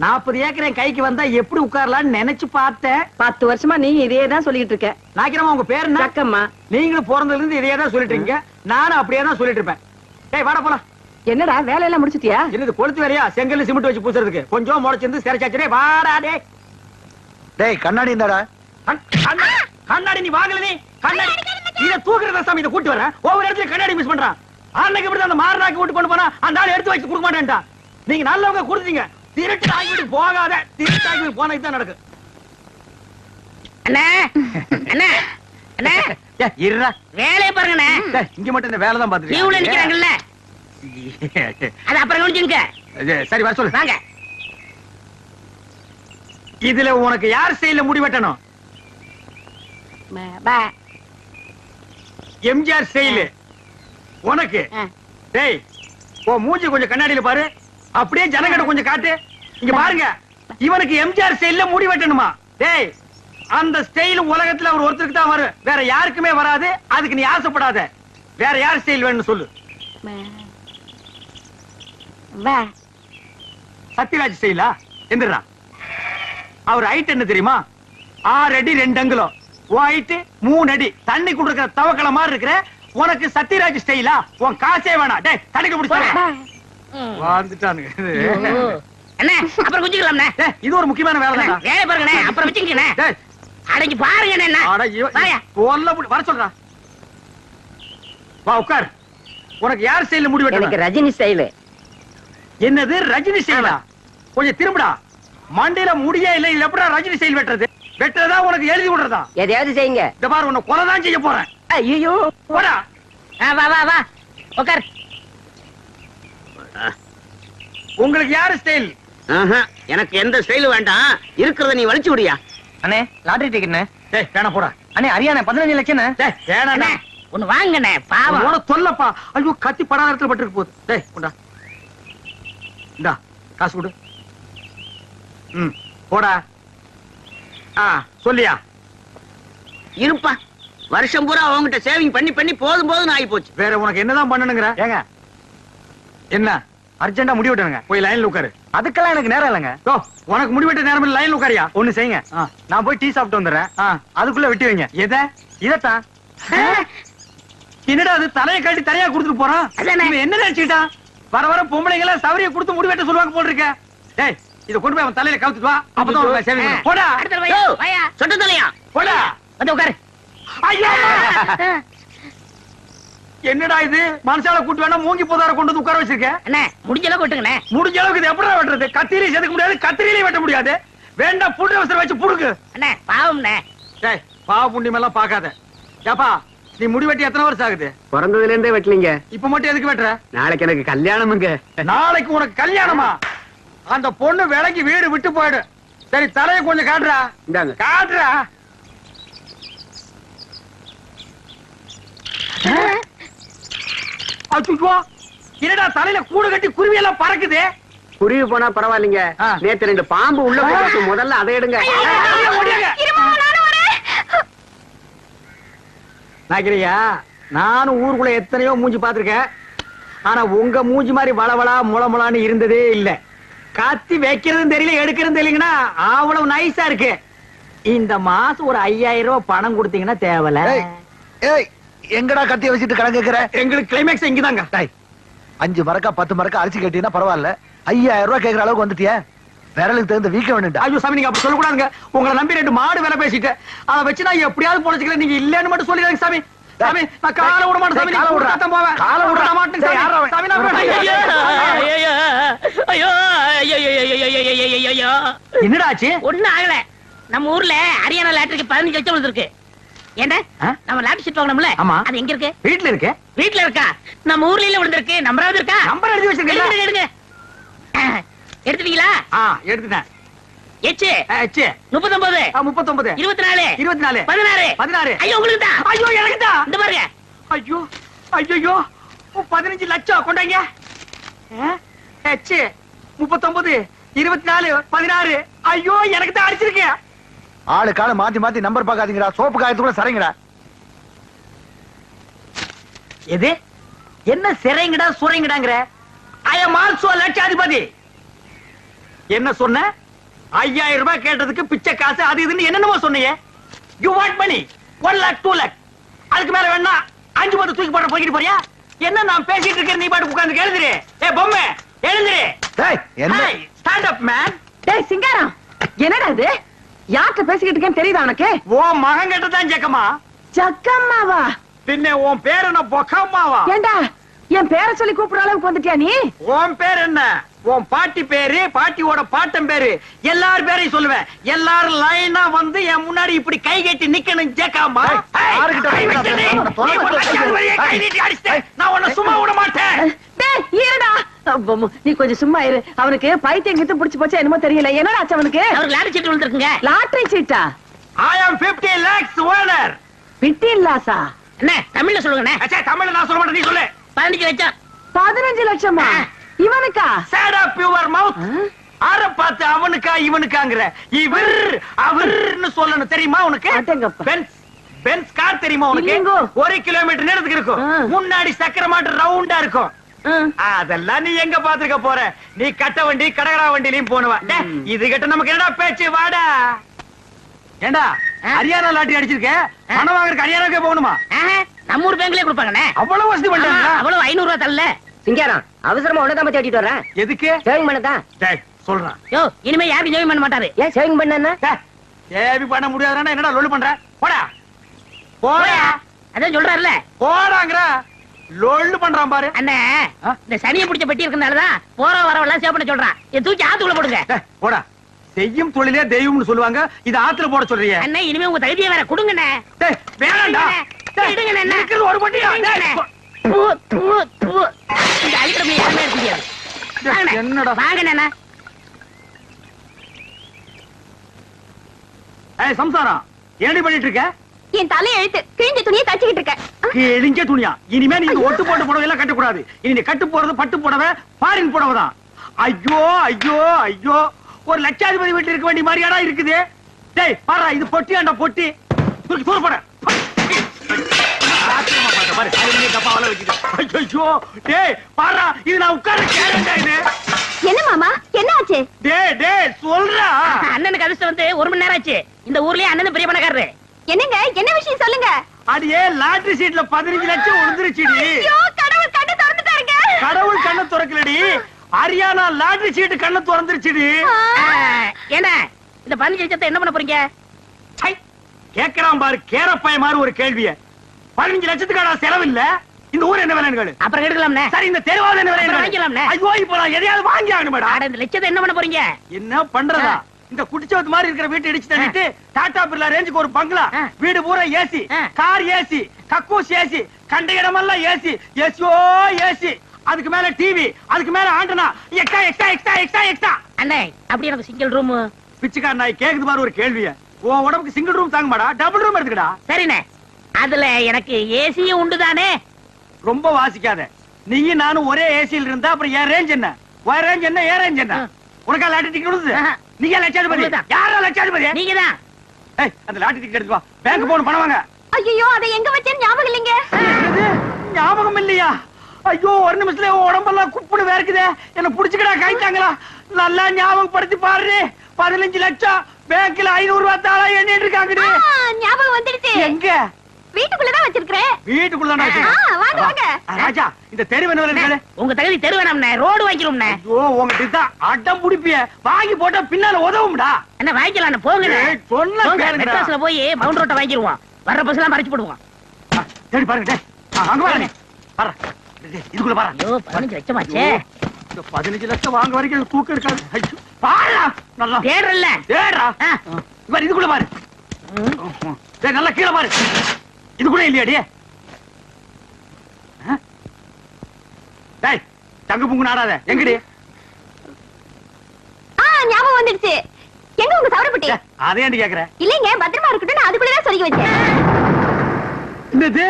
40 ஏக்கர் என் கைக்கு வந்தா எப்படி உட்காரலாம்னு நினைச்சு பார்த்தேன். 10 வருஷமா நீ இதே தான் சொல்லிட்டு இருக்க. நாக்கிறமா, உங்க பேர் என்ன? சக்கம்மா. நீங்களும் பிறந்ததுல இருந்து இதே தான் சொல்லிட்டு இருக்கீங்க, நானும் அப்படியே தான் சொல்லிட்டு இருப்பேன். டேய் வாடா போலாம். என்னடா வேலையெல்லாம் முடிச்சிட்டியா? என்னது கொளுத்து வேறையா? செங்கல் சிமெண்ட் வச்சு பூசுறதுக்கு கொஞ்சம் முளைச்சிருந்து சிறைச்சாச்சு. வாடா டேய். டேய் கண்ணாடி இந்தாடா. கண்ணாடி நீ வாங்கல, நீ கண்ணாடி இத தூக்குறத சாமி, இத கூட்டி வரேன். ஒவ்வொரு இடத்துல கண்ணாடி மிஸ் பண்றான். அன்னைக்கு இப்படி அந்த மாரனாக்கி விட்டு கொண்டு போனா அந்த ஆள் எடுத்து வச்சு கொடுக்க மாட்டேன்டா. நீங்க நல்லவங்க கொடுத்தீங்க, திருட்டு ஆகிட்டு போகாத. திருட்டு ஆகிட்டு போனா இதுதான் நடக்கும். அண்ணா அண்ணா அண்ணா, இருடா, வேலையை பாருங்கண்ணே. இங்க மட்டும் இந்த வேலை தான் கியூல பாத்துருக்கீங்க. நிக்கிறாங்கல்ல, அது அப்புறம் கவனிச்சுங்க. சரி வர சொல்லு. வாங்க. இதுல உனக்கு யார் ஸ்டைல்ல முடி வெட்டணும்? எம்ஜிஆர் ஸ்டைல் உனக்கு. டேய், ஓ மூஞ்சி கொஞ்சம் கண்ணாடியில பாரு, அப்படியே ஜனங்கட கொஞ்சம் காட்டு. இங்க பாருங்க, இவனுக்கு எம்ஜிஆர் ஸ்டைல்ல முடி வெட்டணுமா? டேய், அந்த ஸ்டைல் உலகத்துல அவர் ஒருத்தருக்கு தான் வரும், வேற யாருக்குமே வராது. அதுக்கு நீ ஆசைப்படாத. வேற யார் ஸ்டைல் வேணும்னு சொல்லு. சத்யராஜ் ஸ்டைலா? எந்திரா. அவர் ஹைட் என்ன தெரியுமா? 6 அடி 2 அங்குலம். ஹைட் 3 அடி. தண்ணி குடுக்கிற தவக்கல மாதிரி இருக்கிற உனக்கு சத்யராஜ் ஸ்டைலா? உன் காசே வேணாம். டேய், தண்ணிக்கு பிடிச்சாங்க வந்துட்டானுங்க. அண்ணா, அப்புறம் குஞ்சிக்கலாம்ண்ணே. டேய், இது ஒரு முக்கியமான வேலை தான். வேலை பாருங்கண்ணே, அப்புறம் வச்சுக்கண்ணே. டேய், அடங்கி பாருங்க என்ன. அட வர சொல்றா. வா உட்கார். உனக்கு யார் ஸ்டைல்ல முடி வெட்டணும்? எனக்கு ரஜினி ஸ்டைலு. என்னது ரஜினி ஸ்டைலா? கொஞ்சம் திரும்புடா. மண்டையில முடியே இல்ல, இல்ல எப்படா ரஜினி ஸ்டைல் வெட்டுறது? வெட்டுறதா உனக்கு எழுதி விடுறதா? எதையாவது செய்யுங்க. இந்த பாரு, உன்னை கொலை தான் செய்ய போறேன். ஐயோ, போடா. வா வா வா, உட்கார். உங்களுக்கு யாரு ஸ்டைல்? எனக்கு எந்த ஸ்டைல் வேண்டாம், இருக்கிறத நீ வலிச்சு விடியா. அண்ணே லாட்டரி டிக்கெட்ண்ணே. டேய், வேணா போடா. அண்ணே அரியாண்ணே 15 லட்சம். டேய், வேணாண்ணே. அண்ணே, ஒண்ணு வாங்கண்ணே, பாவம். உன தொல்லப்பா. ஐயோ, கத்தி படாத இடத்துல பட்டிருக்கு போகுது. டேய், கொண்டா. இந்தா காசு கொடு. போடா. சொல்லியா? இருப்பா, வருஷம் பூரா அவங்ககிட்ட சேவிங் பண்ணி பண்ணி போதும் போதும் ஆகி போச்சு. வேற உனக்கு என்னதான் பண்ணணுங்கிற? ஏங்க என்ன அர்ஜென்டா முடி வெட்டணுங்க, போய் லைன்ல உட்காரு. அதுக்கெல்லாம் எனக்கு நேரம் இல்லைங்க. ஓ, உனக்கு முடி வெட்ட நேரம் இல்ல, லைன்ல உட்காரியா? ஒண்ணு செய்யுங்க, நான் போய் டீ சாப்பிட்டு வந்துடுறேன். அதுக்குள்ள வெட்டி வைங்க. இதத்தான் என்னடா அது, தலையை கட்டி தனியா கொடுத்துட்டு போறான். இவன் என்ன நினைச்சுக்கிட்டான்? வர வர பொம்பளைங்கள சவரிய கொடுத்து முடி வெட்ட சொல்லுவாங்க போல் இருக்க. டேய், இத கொண்டு போய் அவன் தலையில கவுத்துட்டு வா, அப்பதான் உனக்கு சேவிங் பண்ணும். போடா, சொட்டு தலையா போடா, வந்து உட்காரு. ஐயா! என்னடா இது, மனசால கூட்டு வேணா மூங்கி போதார கொண்டு வந்து உட்கார வச்சிருக்க. அண்ணே, முடிஞ்ச அளவுக்கு வெட்டுங்கண்ணே. முடிஞ்ச அளவுக்கு இது எப்படா வெட்டுறது? கத்திரியை செதுக்க முடியாது, கத்திரியிலே வெட்ட முடியாது. வேண்டாம், புட்டு அவசரம் வச்சு புடுக்கு. அண்ணே, பாவம்ண்ணே. டேய், பாவ புண்ணியம் எல்லாம் பாக்காத. ஏப்பா, நீ முடி வெட்டி எத்தனை வருஷம் ஆகுது? பிறந்ததுல இருந்தே வெட்டலீங்க. இப்ப மட்டும் எதுக்கு வெட்டுற? நாளைக்கு எனக்கு கல்யாணமுங்க. நாளைக்கு உனக்கு கல்யாணமா? அந்த பொண்ணு விலைக்கு வீடு விட்டு போயிடு. சரி, தலையை கொஞ்சம் காட்டுறா. இந்தாங்க. காட்டுறா. அச்சுச்சோ, என்னடா தலையில கூடு கட்டி குருவி எல்லாம் பறக்குது. குருவி போனா பரவாயில்லைங்க. நேத்து 2 பாம்பு உள்ள போட்டு முதல்ல அதை எடுங்க. நாக்கிரியா, நானும் ஊருக்குள்ள எத்தனையோ மூஞ்சி பாத்திருக்கேன். ஆனா உங்க மூஞ்சி மாதிரி வளவளா முளமுளான்னு இருந்ததே இல்ல. கத்தி வைக்கிறதும் தெரியல, எடுக்கிறதும் தெரியலங்கன்னா அவ்வளவு நைஸா இருக்கு. இந்த மாசம் ஒரு 5000 ரூபாய் பணம் கொடுத்தீங்கன்னா தேவல. எங்கடா கத்திய வச்சுட்டு கணக்குற? எங்களுக்கு கிளைமேக்ஸ் இங்கதாங்க. 5 மரக்கா 10 மரக்கா அரிசி கேட்டீங்கன்னா பரவாயில்ல, 5000 ரூபாய் கேட்கற அளவுக்கு வந்துட்டியா? விரலுக்கு தகுந்த வீக்க வேணும்டா. ஐயோ சாமி, நீங்க அப்படி சொல்லக்கூடாதுங்க. உங்களை நம்பி 2 மாடு வேலை பேசிட்டு அதை வச்சு நான் எப்படியாவது பொழைச்சிக்கிறேன். நீங்க இல்லன்னு மட்டும் சொல்லிடுங்க சாமி. சாமி, நான் காலை விட மாட்டேன் சாமி. காலை விடுறா. போவேன். காலை விடுறா. மாட்டேன் சாமி. சாமி, நான் என்னடா ஆச்சு? ஒண்ணும் ஆகல. நம்ம ஊர்ல ஹரியானா லாட்டரிக்கு 15 லட்சம் விழுந்திருக்கு. ஏண்டா, நம்ம லாட்டரி சீட் வாங்கணும்ல, அது எங்க இருக்கு? வீட்டுல இருக்கு. வீட்டுல இருக்கா? நம்ம ஊர்ல இல்ல விழுந்திருக்கு. நம்பராவது இருக்கா? நம்பர் எழுதி வச்சிருக்கீங்க. எடுங்க. எடுத்துட்டீங்களா? எடுத்துட்டேன். எச்சு எச்சு 39 39 24 24 16 16. ஐயோ, உங்களுக்கு தான். ஐயோ, எனக்கு தான். இந்த பாருங்க. ஐயோ ஐயோ, 15 லட்சம் கொண்டாங்க. எச்சு 39 24 16. ஐயோ, எனக்கு தான் அடிச்சிருக்கேன். ஆளு கால மாத்தி மாத்தி நம்பர் பாக்காதீங்கடா. சோப்பு காயத்துக்குள்ள சரிங்கடா. எது என்ன சிறைங்கடா சுரைங்கடாங்கற? ஐ அம் ஆல்சோ லட்சாதிபதி. என்ன சொன்ன? 5000 ரூபாய் கேட்டதுக்கு பிச்சை காசு அது இதுன்னு என்னென்னமோ சொன்னீங்க. You want money 1 lakh 2 lakh. அதுக்கு மேல வேணா 5 பத்து தூக்கி போட போயிட்டு போறியா? என்ன நான் பேசிட்டு இருக்கேன், நீ பாட்டு உட்கார்ந்து எழுந்துரு. ஏய் பொம்மை, எழுந்துரு. டேய், என்ன? Stand up man. டேய் சிங்காரம், என்னடா இது? யார்கிட்ட பேசிக்கிட்டு இருக்கேன்னு தெரியுதா உனக்கு? ஓ மகன் கிட்ட தான் ஜக்கம்மா. ஜக்கம்மாவா? பின்ன உன் பேர் என்ன பொக்கம்மாவா? ஏண்டா, என் பேரை சொல்லி கூப்பிடுற அளவுக்கு வந்துட்டியா நீ? உன் பேர் என்ன? உன் பாட்டி பேரு, பாட்டியோட பாட்டன் பேரு, எல்லார் பேரையும் சொல்லுவேன். எல்லாரும் லைனா வந்து என் முன்னாடி இப்படி கை கட்டி நிக்கணும் ஜக்கம்மா. நான் உன்னை சும்மா விட மாட்டேன். டேய் இருடா, நீ கொஞ்சம் சும்மா இரு. அவனுக்கு பைத்தியம் கிட்ட புடிச்சு போச்சா என்னமோ தெரியல. என்னடா ஆச்சு அவனுக்கு? அவருக்கு லாட்டரி சீட் விழுந்திருக்குங்க. லாட்டரி சீட்டா? I am 50 lakhs owner. 15 லாஸா? அண்ணே, தமிழ்ல சொல்லுங்கண்ணே. அச்சா, தமிழ்ல நான் சொல்ல மாட்டேன், நீ சொல்லு. 15 லட்சம். 15 லட்சமா? இவனுக்கா? Shut up your mouth. ஆற பார்த்து அவனுக்கா இவனுக்காங்கற? இவர் அவர்னு சொல்லணும் தெரியுமா உனக்கு? அடேங்கப்பா. பென்ஸ் கார் தெரியுமா உனக்கு? இல்லைங்கோ. 1 கிலோமீட்டர் நேரத்துக்கு இருக்கும். முன்னாடி சக்கர மாட்டு ரவுண்டா இருக்கும். அதெல்லாம் நீ எங்க பாத்துக்க போற? நீ கட்ட வண்டி கடகரா வண்டிலையும் போனவா. இது கிட்ட நமக்கு என்னடா பேச்சு? வாடா. ஏண்டா, ஹரியானா லாட்டரி அடிச்சிருக்க, பணம் வாங்குறதுக்கு ஹரியானாக்கே போகணுமா? நம்ம ஊர் பேங்க்லயே கொடுப்பாங்கண்ணே. அவ்வளவு வசதி பண்ணிட்டாங்க. அவ்வளவு 500 ரூபாய் தரல. சிங்காரம், அவசரமா உனதான் பத்தி ஓட்டிட்டு வரேன். எதுக்கு? சேவிங் பண்ணதான். டேய் சொல்றேன். யோ, இனிமே யாரும் ஜெயம் பண்ண மாட்டாரு. ஏன் சேவிங் பண்ணா? ஏவி பண்ண முடியாதுன்னா என்னடா லொல்லு பண்ற? போடா போடா. அதான் சொல்றாருல, போடாங்கற. லொல்லு பண்றான் பாரு. அண்ணே, இந்த சனியை பிடிச்ச பெட்டி இருக்கனாலதான் போற வரவெல்லாம் சேவ் பண்ண சொல்றான். இதை தூக்கி ஆத்துக்குள்ள போடுங்க. போடா. செய்யும் தொழிலே தெய்வம்னு சொல்லுவாங்க, இது ஆத்துல போட சொல்றீங்க. அண்ணே, இனிமே உங்க தகுதியை வேற கொடுங்கண்ணே. டேய் வேணாம்டா. விடுங்கண்ணே. இருக்கிறது ஒரு பட்டியா? இந்த அழிக்கிறமே யாருமே இருக்க முடியாது. என்னடா? வாங்கண்ணே. ஏய் சம்சாரம், ஏண்டி பண்ணிட்டு இருக்க? என் தலை எழுத்து கிழிஞ்ச துணியை தச்சுக்கிட்டு இருக்க. கிழிஞ்ச துணியா? இனிமே நீ இந்த ஒட்டு போட்டு புடவை எல்லாம் கட்ட கூடாது. இனி நீ கட்டு போறது பட்டு புடவை, ஃபாரின் புடவை தான். ஐயோ ஐயோ ஐயோ, ஒரு லட்சாதிபதி வீட்டுல இருக்க வேண்டிய மாதிரியாடா இருக்குது. டேய் பாரு, இது பொட்டியாண்டா பொட்டி. தூக்கி தூர போட. ஆச்சரியமா பாருங்க பாரு அலுமினிய டப்பாவால வச்சுட்டு ஐயோ டேய் பாரா இது நான் உட்கார்ற கேரண்டா இது என்ன மாமா என்ன ஆச்சு? டேய் சொல்றா அண்ணனுக்கு அதிர்ஷ்டம் வந்து 1 மணி நேரம் ஆச்சு. இந்த ஊர்லயே அண்ணன் பெரிய பணக்காரரு. என்னங்க என்ன விஷயம் சொல்லுங்க. அடியே லாட்டரி சீட்ல 15 லட்சம் விழுந்துருச்சுடி. ஐயோ கடவுள் கண்ணை திறந்துட்டாருங்க. கடவுள் கண்ணை திறக்கலடி, ஹரியானா லாட்டரி சீட் கண்ணை திறந்துருச்சுடி. ஏன்னா இந்த 15 லட்சத்தை என்ன பண்ண போறீங்க? கேக்குறான் பாரு கேரப்பாய மாதிரி ஒரு கேள்விய. 15 லட்சத்துக்கான செலவு இல்ல, இந்த ஊர் என்ன விலைன்னு கேளு. அப்புறம் எடுக்கலாம்னே. சரி இந்த தெருவாவது என்ன விலை வாங்கிக்கலாம்னே. ஐயோ இப்போ நான் எதையாவது வாங்கி ஆகணும் மேடம். அட இந்த லட்சத்தை என்ன பண்ண போறீங்க? என்ன பண்றதா? இந்த குடிச்சவத்து மாதிரி இருக்கிற வீட்டை இடிச்சு தள்ளிட்டு டாடா பிர்லா ரேஞ்சுக்கு ஒரு பங்களா, வீடு பூரா ஏசி, கார் ஏசி, கக்கூஸ் ஏசி, கண்ட இடமெல்லாம் ஏசி, ஏசியோ ஏசி, அதுக்கு மேல டிவி, அதுக்கு மேல antenna, extra extra extra extra extra. அண்ணே அப்படி எனக்கு சிங்கிள் ரூம். பிச்சைக்கார நாய் கேக்குது பாரு ஒரு கேள்விய. உன் உடம்புக்கு சிங்கிள் ரூம் தாங்க மாடா, டபுள் ரூம் எடுத்துக்கடா. சரிண்ணே, அதுல எனக்கு ஏசியும் உண்டு தானே? ரொம்ப வாசிக்காத. நீயும் நானும் ஒரே ஏசியில் இருந்தா அப்புறம் என் ரேஞ்ச் என்ன, உன் ரேஞ்ச் என்ன, என் ரேஞ்ச் என்ன? உனக்கா லாட்டரி டிக்கெட் கொடுத்து? நீங்க லட்சாதிபதி? யாரா லட்சாதிபதி? நீங்க தான். ஏய் அந்த லாட்டரி டிக்கெட் எடுத்து வா, பேங்க் போன் பணம் வாங்க. ஐயோ அதை எங்க வச்சேன்னு ஞாபகம் இல்லைங்க. என்னது? ஞாபகம் இல்லையா? ஐயோ ஒரு நிமிஷத்துல உடம்பெல்லாம் குப்புடு வேர்க்குதே, என்ன புடிச்சுக்கடா கைத்தாங்களா? நல்லா ஞாபகப்படுத்தி பாரு. 15 லட்சம் பேங்க்ல 500 ரூபாய் தாளா எண்ணிட்டு இருக்காங்கடி. ஞாபகம் வந்துடுச்சு. எங்க? வீட்டுக்குள்ளதான் வச்சிருக்கேன். வீட்டுக்குள்ளதான் வச்சிருக்கேன். வாங்க வாங்க. ராஜா இந்த தெரு என்ன? உங்க தகுதி தெரு வேணாம்ண்ணே, ரோடு வாங்கிக்கிறோம்ண்ணே. ஐயோ உங்ககிட்ட தான் அடம் புடிப்பிய, வாங்கி போட்டா பின்னால உதவும்டா. என்ன வாங்கிக்கலாம் போங்க. சொன்ன கேளுங்கடா. மெட்ராஸ்ல போய் மவுண்ட் ரோட்டை வாங்கிடுவோம், வர்ற பஸ் எல்லாம் மறைச்சு போடுவோம். தேடி பாருங்க டேய். அங்க பாருங்க பாரு. இதுக்குள்ள பாரு. ஐயோ 15 லட்சம் ஆச்சே. இந்த 15 லட்சம் வாங்க வரைக்கும் தூக்க இருக்காது. ஐயோ பாருடா நல்லா தேடுறல்ல. தேடுடா. இவர் இதுக்குள்ள பாரு. டேய் நல்லா கீழ பாரு. இதுக்குள்ள இல்லையாடி? டேய் தங்க புங்கு நாடாத. எங்கடி? ஞாபகம் வந்துடுச்சு. எங்க உங்க சவரப்பட்டி? அதே ஏன்டி கேக்குற? இல்லைங்க பத்திரமா இருக்கட்டும், அதுக்குள்ளதான் சொருகி வச்சேன். என்னது?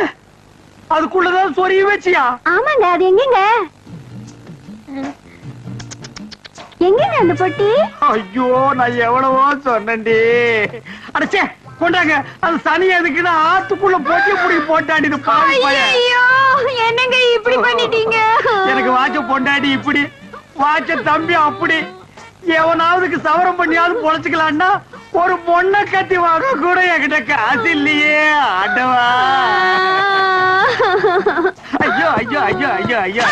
அதுக்குள்ளதான் சொருகி வச்சியா? ஆமாங்க, அது எங்கங்க? எங்கங்க அந்த பொட்டி? ஐயோ நான் எவ்வளவோ சொன்னேன்டி. அடச்சே கொண்டாங்க. அது சனி எதுக்குன்னா ஆத்துக்குள்ள பொட்டி புடி போட்டாடி இது பாவி பையன். ஐயோ என்னங்க இப்படி பண்ணிட்டீங்க? எனக்கு வாட்ச பொண்டாடி இப்படி, வாட்ச தம்பி அப்படி. எவனாவதுக்கு சவரம் பண்ணியாவது பொழைச்சுக்கலான்னா ஒரு பொண்ணை கத்தி வாங்க கூட என்கிட்ட காசு இல்லையே ஆண்டவா. ஐயோ ஐயோ ஐயோ ஐயோ ஐயோ.